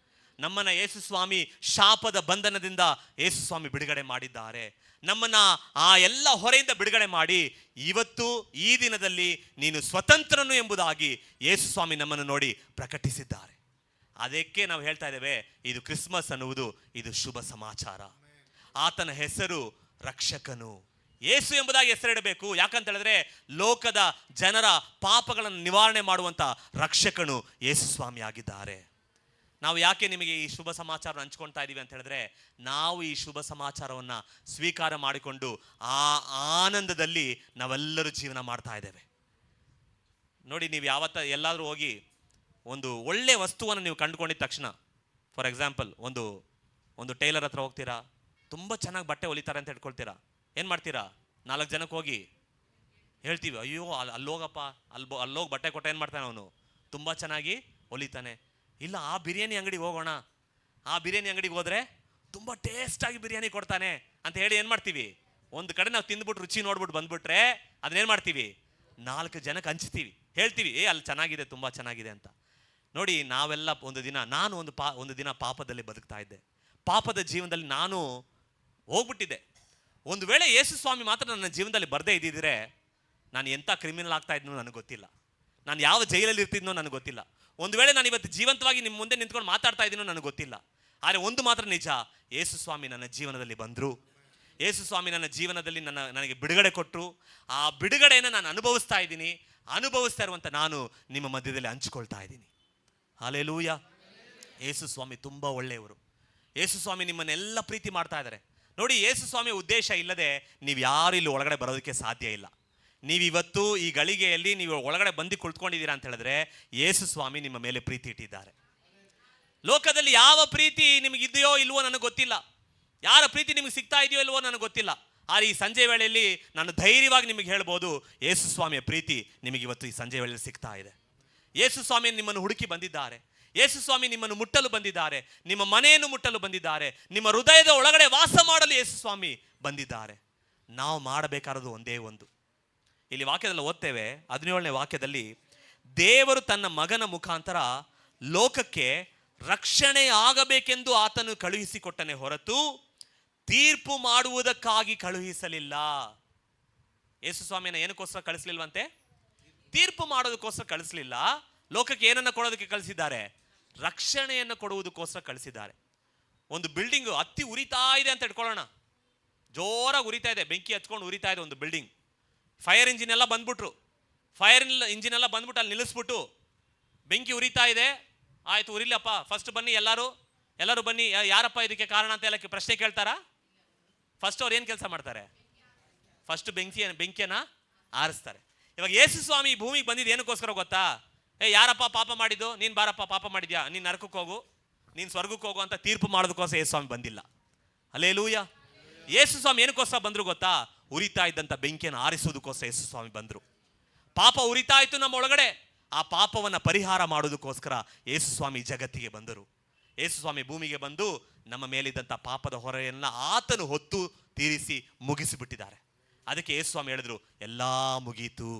ನಮ್ಮನ್ನ ಯೇಸು ಸ್ವಾಮಿ ಶಾಪದ ಬಂಧನದಿಂದ ಯೇಸು ಸ್ವಾಮಿ ಬಿಡುಗಡೆ ಮಾಡಿದ್ದಾರೆ. ನಮ್ಮನ್ನ ಆ ಎಲ್ಲ ಹೊರೆಯಿಂದ ಬಿಡುಗಡೆ ಮಾಡಿ, ಇವತ್ತು ಈ ದಿನದಲ್ಲಿ ನೀನು ಸ್ವತಂತ್ರನು ಎಂಬುದಾಗಿ ಯೇಸು ಸ್ವಾಮಿ ನಮ್ಮನ್ನು ನೋಡಿ ಪ್ರಕಟಿಸಿದ್ದಾರೆ. ಅದಕ್ಕೆ ನಾವು ಹೇಳ್ತಾ ಇದ್ದೇವೆ, ಇದು ಕ್ರಿಸ್ಮಸ್ ಅನ್ನುವುದು ಇದು ಶುಭ ಸಮಾಚಾರ. ಆತನ ಹೆಸರು ರಕ್ಷಕನು. ಯೇಸು ಎಂಬುದಾಗಿ ಹೆಸರಿಡಬೇಕು. ಯಾಕಂತ ಹೇಳಿದ್ರೆ, ಲೋಕದ ಜನರ ಪಾಪಗಳನ್ನು ನಿವಾರಣೆ ಮಾಡುವಂಥ ರಕ್ಷಕನು ಯೇಸು ಸ್ವಾಮಿ ಆಗಿದ್ದಾರೆ. ನಾವು ಯಾಕೆ ನಿಮಗೆ ಈ ಶುಭ ಸಮಾಚಾರ ಹಂಚ್ಕೊಳ್ತಾ ಇದ್ದೀವಿ ಅಂತ ಹೇಳಿದ್ರೆ, ನಾವು ಈ ಶುಭ ಸಮಾಚಾರವನ್ನು ಸ್ವೀಕಾರ ಮಾಡಿಕೊಂಡು ಆ ಆನಂದದಲ್ಲಿ ನಾವೆಲ್ಲರೂ ಜೀವನ ಮಾಡ್ತಾ ಇದ್ದೇವೆ. ನೋಡಿ, ನೀವು ಎಲ್ಲಾದರೂ ಹೋಗಿ ಒಂದು ಒಳ್ಳೆ ವಸ್ತುವನ್ನು ನೀವು ಕಂಡುಕೊಂಡಿದ್ದ ತಕ್ಷಣ, ಫಾರ್ ಎಕ್ಸಾಂಪಲ್ ಒಂದು ಟೈಲರ್ ಹತ್ರ ಹೋಗ್ತೀರಾ, ತುಂಬ ಚೆನ್ನಾಗಿ ಬಟ್ಟೆ ಹೊಲಿತಾರೆ ಅಂತ ಹೇಳ್ಕೊಳ್ತೀರಾ. ಏನು ಮಾಡ್ತೀರಾ? 4 ಜನಕ್ಕೆ ಹೋಗಿ ಹೇಳ್ತೀವಿ, ಅಯ್ಯೋ ಅಲ್ಲೋಗಪ್ಪ, ಅಲ್ಲೋಗಿ ಬಟ್ಟೆ ಕೊಟ್ಟ ಏನು ಮಾಡ್ತಾನೆ ಅವನು, ತುಂಬ ಚೆನ್ನಾಗಿ ಹೊಲಿತಾನೆ. ಇಲ್ಲ, ಆ ಬಿರಿಯಾನಿ ಅಂಗಡಿಗೆ ಹೋಗೋಣ, ಆ ಬಿರಿಯಾನಿ ಅಂಗಡಿಗೆ ಹೋದರೆ ತುಂಬ ಟೇಸ್ಟಾಗಿ ಬಿರಿಯಾನಿ ಕೊಡ್ತಾನೆ ಅಂತ ಹೇಳಿ ಏನು ಮಾಡ್ತೀವಿ, ಒಂದು ಕಡೆ ನಾವು ತಿಂದ್ಬಿಟ್ಟು ರುಚಿ ನೋಡ್ಬಿಟ್ಟು ಬಂದ್ಬಿಟ್ರೆ ಅದನ್ನೇನು ಮಾಡ್ತೀವಿ, 4 ಜನಕ್ಕೆ ಹಂಚ್ತೀವಿ, ಹೇಳ್ತೀವಿ, ಅಲ್ಲಿ ಚೆನ್ನಾಗಿದೆ, ತುಂಬ ಚೆನ್ನಾಗಿದೆ ಅಂತ. ನೋಡಿ, ನಾವೆಲ್ಲ ನಾನು ಒಂದು ದಿನ ಪಾಪದಲ್ಲಿ ಬದುಕ್ತಾ ಇದ್ದೆ. ಪಾಪದ ಜೀವನದಲ್ಲಿ ನಾನು ಹೋಗ್ಬಿಟ್ಟಿದ್ದೆ. ಒಂದು ವೇಳೆ ಯೇಸು ಸ್ವಾಮಿ ಮಾತ್ರ ನನ್ನ ಜೀವನದಲ್ಲಿ ಬರದೇ ಇದ್ದಿದ್ರೆ, ನಾನು ಎಂಥ ಕ್ರಿಮಿನಲ್ ಆಗ್ತಾ ಇದ್ನೋ ನನಗೆ ಗೊತ್ತಿಲ್ಲ, ನಾನು ಯಾವ ಜೈಲಲ್ಲಿ ಇರ್ತಿದ್ನೋ ನನಗೆ ಗೊತ್ತಿಲ್ಲ, ಒಂದು ವೇಳೆ ನಾನು ಇವತ್ತು ಜೀವಂತವಾಗಿ ನಿಮ್ಮ ಮುಂದೆ ನಿಂತ್ಕೊಂಡು ಮಾತಾಡ್ತಾ ಇದ್ದೀನೋ ನನಗೆ ಗೊತ್ತಿಲ್ಲ. ಆದರೆ ಒಂದು ಮಾತ್ರ ನಿಜ, ಯೇಸು ಸ್ವಾಮಿ ನನ್ನ ಜೀವನದಲ್ಲಿ ಬಂದರು. ಯೇಸು ಸ್ವಾಮಿ ನನ್ನ ಜೀವನದಲ್ಲಿ ನನಗೆ ಬಿಡುಗಡೆ ಕೊಟ್ಟರು. ಆ ಬಿಡುಗಡೆಯನ್ನು ನಾನು ಅನುಭವಿಸ್ತಾ ಇದ್ದೀನಿ. ಅನುಭವಿಸ್ತಾ ಇರುವಂಥ ನಾನು ನಿಮ್ಮ ಮಧ್ಯದಲ್ಲಿ ಹಂಚಿಕೊಳ್ತಾ ಇದ್ದೀನಿ. ಹಲ್ಲೆಲೂಯಾ. ಯೇಸು ಸ್ವಾಮಿ ತುಂಬ ಒಳ್ಳೆಯವರು. ಯೇಸು ಸ್ವಾಮಿ ನಿಮ್ಮನ್ನೆಲ್ಲ ಪ್ರೀತಿ ಮಾಡ್ತಾ ಇದ್ದಾರೆ. ನೋಡಿ, ಯೇಸು ಸ್ವಾಮಿಯ ಉದ್ದೇಶ ಇಲ್ಲದೆ ನೀವು ಯಾರು ಇಲ್ಲಿ ಒಳಗಡೆ ಬರೋದಕ್ಕೆ ಸಾಧ್ಯ ಇಲ್ಲ. ನೀವಿವತ್ತು ಈ ಗಳಿಗೆಯಲ್ಲಿ ನೀವು ಒಳಗಡೆ ಬಂದು ಕುಳಿತುಕೊಂಡಿದ್ದೀರಾ ಅಂತ ಹೇಳಿದ್ರೆ, ಯೇಸು ಸ್ವಾಮಿ ನಿಮ್ಮ ಮೇಲೆ ಪ್ರೀತಿ ಇಟ್ಟಿದ್ದಾರೆ. ಲೋಕದಲ್ಲಿ ಯಾವ ಪ್ರೀತಿ ನಿಮಗಿದೆಯೋ ಇಲ್ವೋ ನನಗೆ ಗೊತ್ತಿಲ್ಲ, ಯಾರ ಪ್ರೀತಿ ನಿಮಗೆ ಸಿಗ್ತಾ ಇದೆಯೋ ಇಲ್ವೋ ನನಗೆ ಗೊತ್ತಿಲ್ಲ. ಆದರೆ ಈ ಸಂಜೆ ವೇಳೆಯಲ್ಲಿ ನಾನು ಧೈರ್ಯವಾಗಿ ನಿಮಗೆ ಹೇಳ್ಬೋದು, ಯೇಸು ಸ್ವಾಮಿಯ ಪ್ರೀತಿ ನಿಮಗೆ ಇವತ್ತು ಈ ಸಂಜೆ ವೇಳೆಯಲ್ಲಿ ಸಿಗ್ತಾ ಇದೆ. ಯೇಸು ಸ್ವಾಮಿ ನಿಮ್ಮನ್ನು ಹುಡುಕಿ ಬಂದಿದ್ದಾರೆ. ಯೇಸು ಸ್ವಾಮಿ ನಿಮ್ಮನ್ನು ಮುಟ್ಟಲು ಬಂದಿದ್ದಾರೆ, ನಿಮ್ಮ ಮನೆಯನ್ನು ಮುಟ್ಟಲು ಬಂದಿದ್ದಾರೆ, ನಿಮ್ಮ ಹೃದಯದ ಒಳಗಡೆ ವಾಸ ಮಾಡಲು ಯೇಸು ಸ್ವಾಮಿ ಬಂದಿದ್ದಾರೆ. ನಾವು ಮಾಡಬೇಕಾದದ್ದು ಒಂದೇ ಒಂದು. ಇಲ್ಲಿ ವಾಕ್ಯದಲ್ಲಿ ಓದ್ತೇವೆ, 17ನೇ ವಾಕ್ಯದಲ್ಲಿ, ದೇವರು ತನ್ನ ಮಗನ ಮುಖಾಂತರ ಲೋಕಕ್ಕೆ ರಕ್ಷಣೆ ಆಗಬೇಕೆಂದು ಆತನು ಕಳುಹಿಸಿಕೊಟ್ಟನೆ ಹೊರತು ತೀರ್ಪು ಮಾಡುವುದಕ್ಕಾಗಿ ಕಳುಹಿಸಲಿಲ್ಲ. ಯೇಸು ಸ್ವಾಮಿಯನ್ನು ಏನಕ್ಕೋಸ್ಕರ ಕಳಿಸ್ಲಿಲ್ವಂತೆ? ತೀರ್ಪು ಮಾಡೋದಕ್ಕೋಸ್ಕರ ಕಳಿಸ್ಲಿಲ್ಲ. ಲೋಕಕ್ಕೆ ಏನನ್ನು ಕೊಡೋದಕ್ಕೆ ಕಳಿಸಿದ್ದಾರೆ? ರಕ್ಷಣೆಯನ್ನು ಕೊಡುವುದಕ್ಕೋಸ್ಕರ ಕಳಿಸಿದ್ದಾರೆ. ಒಂದು ಬಿಲ್ಡಿಂಗ್ ಹತ್ತಿ ಉರಿತಾ ಇದೆ ಅಂತ ಇಟ್ಕೊಳ್ಳೋಣ, ಜೋರಾಗಿ ಉರಿತಾ ಇದೆ, ಬೆಂಕಿ ಹಚ್ಕೊಂಡು ಉರಿತಾ ಇದೆ ಒಂದು ಬಿಲ್ಡಿಂಗ್. ಫೈರ್ ಇಂಜಿನ್ ಎಲ್ಲ ಬಂದ್ಬಿಟ್ರು. ಫೈರ್ ಇಂಜಿನ್ ಎಲ್ಲ ಬಂದ್ಬಿಟ್ಟು ಅಲ್ಲಿ ನಿಲ್ಲಿಸ್ಬಿಟ್ಟು, ಬೆಂಕಿ ಉರಿತಾ ಇದೆ, ಆಯ್ತು ಉರಿಲಪ್ಪ, ಫಸ್ಟ್ ಬನ್ನಿ ಎಲ್ಲರೂ ಬನ್ನಿ, ಯಾರಪ್ಪ ಇದಕ್ಕೆ ಕಾರಣ ಅಂತ ಎಲ್ಲ ಪ್ರಶ್ನೆ ಕೇಳ್ತಾರಾ? ಫಸ್ಟ್ ಅವ್ರು ಏನು ಕೆಲಸ ಮಾಡ್ತಾರೆ? ಫಸ್ಟ್ ಬೆಂಕಿಯನ್ನು ಆರಿಸ್ತಾರೆ. ಇವಾಗ ಯೇಸು ಸ್ವಾಮಿ ಈ ಭೂಮಿಗೆ ಬಂದಿದ್ದು ಏನಕ್ಕೋಸ್ಕರ ಗೊತ್ತಾ? ಯಾರಪ್ಪ ಪಾಪ ಮಾಡಿದ್ದು? ನೀನು ಬಾರಪ್ಪ, ಪಾಪ ಮಾಡಿದ್ಯಾ, ನೀನು ನರಕಕ್ಕೆ ಹೋಗು, ನೀನು ಸ್ವರ್ಗಕ್ಕೆ ಹೋಗು ಅಂತ ತೀರ್ಪು ಮಾಡೋದಕ್ಕೋಸ್ಕರ ಯೇಸು ಸ್ವಾಮಿ ಬಂದಿಲ್ಲ. ಹಲ್ಲೆಲೂಯಾ. ಯೇಸು ಸ್ವಾಮಿ ಏನಕ್ಕೋಸ್ಕರ ಬಂದರು ಗೊತ್ತಾ? ಉರಿತಾ ಇದ್ದಂಥ ಬೆಂಕಿಯನ್ನು ಆರಿಸೋದಕ್ಕೋಸ್ಕರ ಯೇಸು ಸ್ವಾಮಿ ಬಂದರು. ಪಾಪ ಉರಿತಾ ಇತ್ತು ನಮ್ಮ ಒಳಗಡೆ, ಆ ಪಾಪವನ್ನು ಪರಿಹಾರ ಮಾಡೋದಕ್ಕೋಸ್ಕರ ಯೇಸು ಸ್ವಾಮಿ ಜಗತ್ತಿಗೆ ಬಂದರು. ಯೇಸು ಸ್ವಾಮಿ ಭೂಮಿಗೆ ಬಂದು ನಮ್ಮ ಮೇಲಿದ್ದಂಥ ಪಾಪದ ಹೊರೆಯನ್ನು ಆತನು ಹೊತ್ತು ತೀರಿಸಿ ಮುಗಿಸಿಬಿಟ್ಟಿದ್ದಾರೆ. ಅದಕ್ಕೆ ಯೇಸು ಸ್ವಾಮಿ ಹೇಳಿದ್ರು, ಎಲ್ಲ ಮುಗೀತು,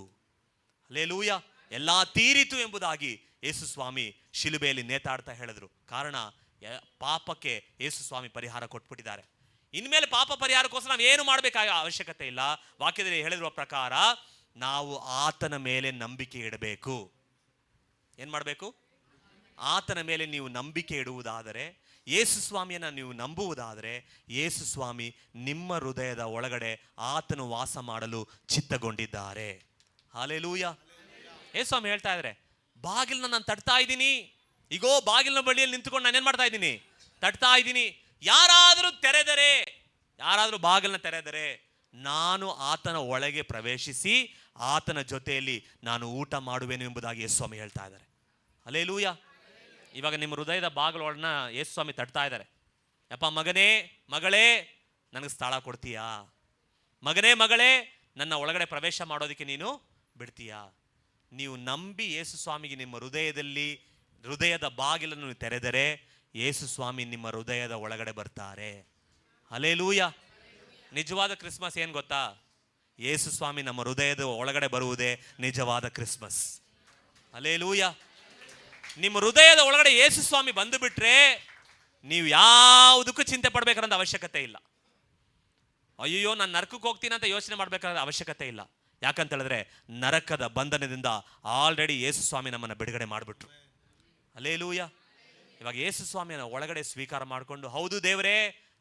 ಹಲ್ಲೆಲೂಯಾ, ಎಲ್ಲ ತೀರಿತು ಎಂಬುದಾಗಿ ಯೇಸು ಸ್ವಾಮಿ ಶಿಲುಬೆಯಲ್ಲಿ ನೇತಾಡ್ತಾ ಹೇಳಿದ್ರು. ಕಾರಣ, ಪಾಪಕ್ಕೆ ಯೇಸು ಸ್ವಾಮಿ ಪರಿಹಾರ ಕೊಟ್ಬಿಟ್ಟಿದ್ದಾರೆ. ಇನ್ಮೇಲೆ ಪಾಪ ಪರಿಹಾರಕ್ಕೋಸ್ಕರ ನಾವು ಏನು ಮಾಡಬೇಕಾಗ ಅವಶ್ಯಕತೆ ಇಲ್ಲ. ವಾಕ್ಯದಲ್ಲಿ ಹೇಳಿರುವ ಪ್ರಕಾರ ನಾವು ಆತನ ಮೇಲೆ ನಂಬಿಕೆ ಇಡಬೇಕು. ಏನು ಮಾಡಬೇಕು? ಆತನ ಮೇಲೆ ನೀವು ನಂಬಿಕೆ ಇಡುವುದಾದರೆ, ಯೇಸು ಸ್ವಾಮಿಯನ್ನು ನೀವು ನಂಬುವುದಾದರೆ, ಯೇಸು ಸ್ವಾಮಿ ನಿಮ್ಮ ಹೃದಯದ ಒಳಗಡೆ ಆತನು ವಾಸ ಮಾಡಲು ಚಿತ್ತಗೊಂಡಿದ್ದಾರೆ. ಹಲ್ಲೆಲೂಯಾ. ಯೇಸು ಸ್ವಾಮಿ ಹೇಳ್ತಾ ಇದ್ದಾರೆ, ಬಾಗಿಲನ್ನ ನಾನು ತಟ್ತಾ ಇದ್ದೀನಿ. ಈಗೋ ಬಾಗಿಲಿನ ಬಳಿಯಲ್ಲಿ ನಿಂತುಕೊಂಡು ನಾನೇನು ಮಾಡ್ತಾ ಇದ್ದೀನಿ? ತಟ್ತಾ ಇದ್ದೀನಿ. ಯಾರಾದರೂ ಬಾಗಿಲನ್ನ ತೆರೆದರೆ ನಾನು ಆತನ ಒಳಗೆ ಪ್ರವೇಶಿಸಿ ಆತನ ಜೊತೆಯಲ್ಲಿ ನಾನು ಊಟ ಮಾಡುವೆನು ಎಂಬುದಾಗಿ ಯೇಸು ಸ್ವಾಮಿ ಹೇಳ್ತಾ ಇದ್ದಾರೆ. ಹಲ್ಲೆಲೂಯಾ. ಇವಾಗ ನಿಮ್ಮ ಹೃದಯದ ಬಾಗಿಲೊಳನ್ನ ಯೇಸು ಸ್ವಾಮಿ ತಟ್ತಾ ಇದ್ದಾರೆ. ಯಪ್ಪ, ಮಗನೇ, ಮಗಳೇ, ನನಗೆ ಸ್ಥಳ ಕೊಡ್ತೀಯಾ? ಮಗನೇ, ಮಗಳೇ, ನನ್ನ ಒಳಗಡೆ ಪ್ರವೇಶ ಮಾಡೋದಕ್ಕೆ ನೀನು ಬಿಡ್ತೀಯಾ? ನೀವು ನಂಬಿ ಯೇಸು ಸ್ವಾಮಿಗೆ ನಿಮ್ಮ ಹೃದಯದ ಬಾಗಿಲನ್ನು ತೆರೆದರೆ ಯೇಸು ಸ್ವಾಮಿ ನಿಮ್ಮ ಹೃದಯದ ಒಳಗಡೆ ಬರ್ತಾರೆ. ಹಲ್ಲೆಲೂಯಾ. ನಿಜವಾದ ಕ್ರಿಸ್ಮಸ್ ಏನು ಗೊತ್ತಾ? ಯೇಸು ಸ್ವಾಮಿ ನಮ್ಮ ಹೃದಯದ ಒಳಗಡೆ ಬರುವುದೇ ನಿಜವಾದ ಕ್ರಿಸ್ಮಸ್. ಹಲ್ಲೆಲೂಯಾ. ನಿಮ್ಮ ಹೃದಯದ ಒಳಗಡೆ ಯೇಸು ಸ್ವಾಮಿ ಬಂದು ಬಿಟ್ರೆ ನೀವು ಯಾವುದಕ್ಕೂ ಚಿಂತೆ ಪಡಬೇಕಾದ ಅವಶ್ಯಕತೆ ಇಲ್ಲ. ಅಯ್ಯೋ, ನಾನು ನರಕಕ್ಕೆ ಹೋಗ್ತೀನಿ ಅಂತ ಯೋಚನೆ ಮಾಡಬೇಕಾದ ಅವಶ್ಯಕತೆ ಇಲ್ಲ. ಯಾಕಂತ ಹೇಳಿದ್ರೆ ನರಕದ ಬಂಧನದಿಂದ ಆಲ್ರೆಡಿ ಯೇಸು ಸ್ವಾಮಿ ನಮ್ಮನ್ನು ಬಿಡುಗಡೆ ಮಾಡಿಬಿಟ್ರು. ಹಲ್ಲೆಲೂಯಾ. ಇವಾಗ ಯೇಸು ಸ್ವಾಮಿಯನ್ನು ಒಳಗಡೆ ಸ್ವೀಕಾರ ಮಾಡಿಕೊಂಡು, ಹೌದು ದೇವರೇ,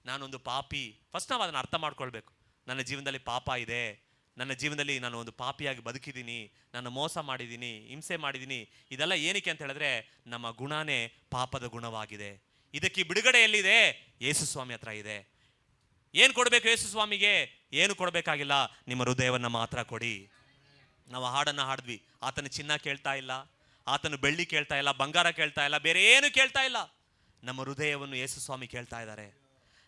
ನಾನೊಂದು ಪಾಪಿ. ಫಸ್ಟ್ ನಾವು ಅದನ್ನು ಅರ್ಥ ಮಾಡ್ಕೊಳ್ಬೇಕು. ನನ್ನ ಜೀವನದಲ್ಲಿ ಪಾಪ ಇದೆ, ನನ್ನ ಜೀವನದಲ್ಲಿ ನಾನು ಒಂದು ಪಾಪಿಯಾಗಿ ಬದುಕಿದ್ದೀನಿ, ನಾನು ಮೋಸ ಮಾಡಿದ್ದೀನಿ, ಹಿಂಸೆ ಮಾಡಿದ್ದೀನಿ. ಇದೆಲ್ಲ ಏನಕ್ಕೆ ಅಂತ ಹೇಳಿದ್ರೆ ನಮ್ಮ ಗುಣನೇ ಪಾಪದ ಗುಣವಾಗಿದೆ. ಇದಕ್ಕೆ ಬಿಡುಗಡೆ ಎಲ್ಲಿದೆ? ಯೇಸು ಸ್ವಾಮಿ ಹತ್ರ ಇದೆ. ಏನು ಕೊಡಬೇಕು ಯೇಸು ಸ್ವಾಮಿಗೆ? ಏನು ಕೊಡಬೇಕಾಗಿಲ್ಲ, ನಿಮ್ಮ ಹೃದಯವನ್ನು ಮಾತ್ರ ಕೊಡಿ. ನಾವು ಹಾಡನ್ನು ಹಾಡಿದ್ವಿ, ಆತನ ಚಿನ್ನ ಕೇಳ್ತಾ ಇಲ್ಲ, ಆತನು ಬೆಳ್ಳಿ ಕೇಳ್ತಾ ಇಲ್ಲ, ಬಂಗಾರ ಕೇಳ್ತಾ ಇಲ್ಲ, ಬೇರೆ ಏನು ಕೇಳ್ತಾ ಇಲ್ಲ. ನಮ್ಮ ಹೃದಯವನ್ನು ಯೇಸು ಸ್ವಾಮಿ ಕೇಳ್ತಾ ಇದ್ದಾರೆ.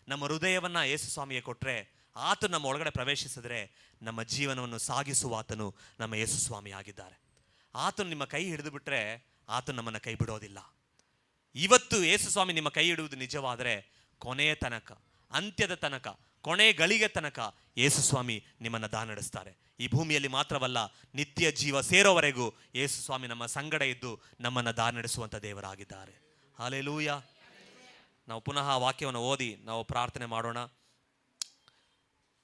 ನಮ್ಮ ಹೃದಯವನ್ನು ಯೇಸು ಸ್ವಾಮಿಗೆ ಕೊಟ್ಟರೆ, ಆತನು ನಮ್ಮ ಒಳಗಡೆ ಪ್ರವೇಶಿಸಿದ್ರೆ ನಮ್ಮ ಜೀವನವನ್ನು ಸಾಗಿಸುವ ಆತನು ನಮ್ಮ ಯೇಸು ಸ್ವಾಮಿ ಆಗಿದ್ದಾರೆ. ಆತನು ನಿಮ್ಮ ಕೈ ಹಿಡಿದು ಬಿಟ್ಟರೆ ಆತನು ನಮ್ಮನ್ನು ಕೈ ಬಿಡೋದಿಲ್ಲ. ಇವತ್ತು ಯೇಸು ಸ್ವಾಮಿ ನಿಮ್ಮ ಕೈ ಹಿಡುವುದು ನಿಜವಾದರೆ ಕೊನೆಯ ತನಕ, ಅಂತ್ಯದ ತನಕ, ಕೊನೆ ಗಳಿಗೆ ತನಕ ಯೇಸು ಸ್ವಾಮಿ ನಿಮ್ಮನ್ನು ನಡೆಸ್ತಾರೆ. ಈ ಭೂಮಿಯಲ್ಲಿ ಮಾತ್ರವಲ್ಲ, ನಿತ್ಯ ಜೀವ ಸೇರೋವರೆಗೂ ಯೇಸು ಸ್ವಾಮಿ ನಮ್ಮ ಸಂಗಡ ಇದ್ದು ನಮ್ಮನ್ನು ನಡೆಸುವಂಥ ದೇವರಾಗಿದ್ದಾರೆ. ಹಲ್ಲೆಲೂಯಾ. ನಾವು ಪುನಃ ವಾಕ್ಯವನ್ನು ಓದಿ ನಾವು ಪ್ರಾರ್ಥನೆ ಮಾಡೋಣ.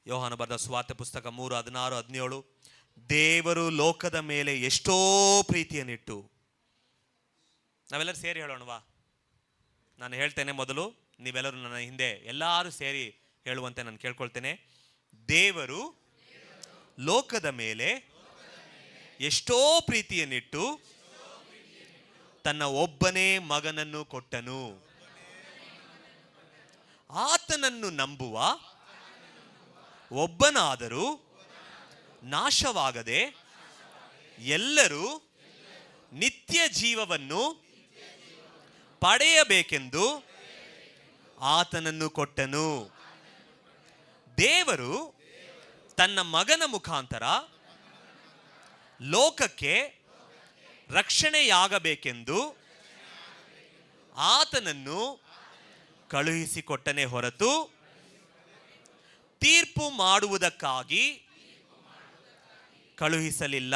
ಯೋಹಾನ ಬರೆದ ಸುವಾರ್ತೆ ಪುಸ್ತಕ 3:16-17. ದೇವರು ಲೋಕದ ಮೇಲೆ ಎಷ್ಟೋ ಪ್ರೀತಿಯನ್ನಿಟ್ಟು. ನಾವೆಲ್ಲರೂ ಸೇರಿ ಹೇಳೋಣವಾ? ನಾನು ಹೇಳ್ತೇನೆ ಮೊದಲು, ನೀವೆಲ್ಲರೂ ನನ್ನ ಹಿಂದೆ ಎಲ್ಲರೂ ಸೇರಿ ಹೇಳುವಂತೆ ನಾನು ಕೇಳ್ಕೊಳ್ತೇನೆ. ದೇವರು ಲೋಕದ ಮೇಲೆ ಎಷ್ಟೋ ಪ್ರೀತಿಯನ್ನಿಟ್ಟು ತನ್ನ ಒಬ್ಬನೇ ಮಗನನ್ನು ಕೊಟ್ಟನು. ಆತನನ್ನು ನಂಬುವ ಒಬ್ಬನಾದರೂ ನಾಶವಾಗದೆ ಎಲ್ಲರೂ ನಿತ್ಯ ಜೀವವನ್ನು ಪಡೆಯಬೇಕೆಂದು ಆತನನ್ನು ಕೊಟ್ಟನು. ದೇವರು ತನ್ನ ಮಗನ ಮುಖಾಂತರ ಲೋಕಕ್ಕೆ ರಕ್ಷಣೆಯಾಗಬೇಕೆಂದು ಆತನನ್ನು ಕಳುಹಿಸಿಕೊಟ್ಟನೇ ಹೊರತು ತೀರ್ಪು ಮಾಡುವುದಕ್ಕಾಗಿ ಕಳುಹಿಸಲಿಲ್ಲ.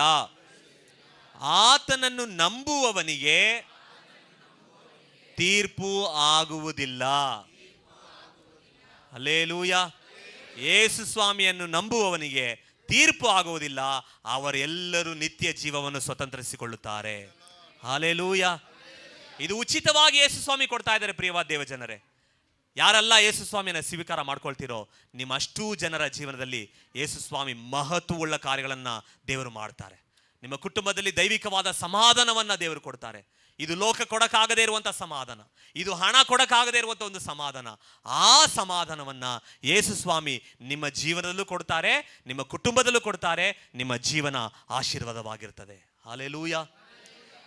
ಆತನನ್ನು ನಂಬುವವನಿಗೆ ತೀರ್ಪು ಆಗುವುದಿಲ್ಲ. ಹಲ್ಲೆಲೂಯಾ. ಯೇಸು ಸ್ವಾಮಿಯನ್ನು ನಂಬುವವನಿಗೆ ತೀರ್ಪು ಆಗುವುದಿಲ್ಲ. ಅವರೆಲ್ಲರೂ ನಿತ್ಯ ಜೀವವನ್ನು ಸ್ವತಂತ್ರಿಸಿಕೊಳ್ಳುತ್ತಾರೆ. ಹಲ್ಲೆಲೂಯಾ. ಇದು ಉಚಿತವಾಗಿ ಯೇಸು ಸ್ವಾಮಿ ಕೊಡ್ತಾ ಇದ್ದಾರೆ. ಪ್ರಿಯವಾದ ದೇವ ಜನರೇ, ಯಾರೆಲ್ಲ ಯೇಸು ಸ್ವಾಮಿಯನ್ನು ಸ್ವೀಕಾರ ಮಾಡ್ಕೊಳ್ತೀರೋ ನಿಮ್ಮ ಅಷ್ಟೂ ಜನರ ಜೀವನದಲ್ಲಿ ಯೇಸು ಸ್ವಾಮಿ ಮಹತ್ವವುಳ್ಳ ಕಾರ್ಯಗಳನ್ನು ದೇವರು ಮಾಡ್ತಾರೆ. ನಿಮ್ಮ ಕುಟುಂಬದಲ್ಲಿ ದೈವಿಕವಾದ ಸಮಾಧಾನವನ್ನು ದೇವರು ಕೊಡ್ತಾರೆ. ಇದು ಲೋಕ ಕೊಡಕ್ಕಾಗದೇ ಇರುವಂಥ ಸಮಾಧಾನ, ಇದು ಹಣ ಕೊಡಕ್ಕಾಗದೇ ಇರುವಂಥ ಒಂದು ಸಮಾಧಾನ. ಆ ಸಮಾಧಾನವನ್ನು ಯೇಸು ಸ್ವಾಮಿ ನಿಮ್ಮ ಜೀವನದಲ್ಲೂ ಕೊಡ್ತಾರೆ, ನಿಮ್ಮ ಕುಟುಂಬದಲ್ಲೂ ಕೊಡ್ತಾರೆ. ನಿಮ್ಮ ಜೀವನ ಆಶೀರ್ವಾದವಾಗಿರ್ತದೆ. ಹಲ್ಲೆಲೂಯಾ.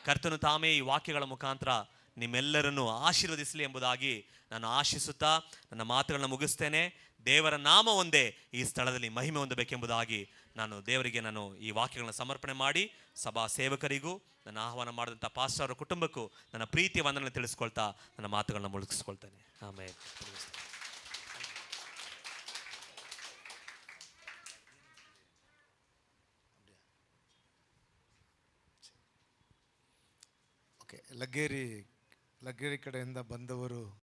ಕರ್ತನು ತಾಮೇ ಈ ವಾಕ್ಯಗಳ ಮುಖಾಂತರ ನಿಮ್ಮೆಲ್ಲರನ್ನು ಆಶೀರ್ವದಿಸಲಿ ಎಂಬುದಾಗಿ ನಾನು ಆಶಿಸುತ್ತಾ ನನ್ನ ಮಾತುಗಳನ್ನ ಮುಗಿಸ್ತೇನೆ. ದೇವರ ನಾಮ ಒಂದೇ ಈ ಸ್ಥಳದಲ್ಲಿ ಮಹಿಮೆ ಹೊಂದಬೇಕೆಂಬುದಾಗಿ ನಾನು ದೇವರಿಗೆ ಈ ವಾಕ್ಯಗಳನ್ನ ಸಮರ್ಪಣೆ ಮಾಡಿ ಸಭಾ ಸೇವಕರಿಗೂ ನನ್ನ ಆಹ್ವಾನ ಮಾಡಿದಂಥ ಪಾಸ್ಟರ್ ಅವರ ಕುಟುಂಬಕ್ಕೂ ನನ್ನ ಪ್ರೀತಿಯ ವಂದನೆ ತಿಳಿಸ್ಕೊಳ್ತಾ ನನ್ನ ಮಾತುಗಳನ್ನ ಮುಗಿಸ್ಕೊಳ್ತೇನೆ. ಆಮೇಲೆ ಓಕೆ, ಲಗ್ಗೇರಿ ಲಗ್ಗೇರಿ ಕಡೆಯಿಂದ ಬಂದವರು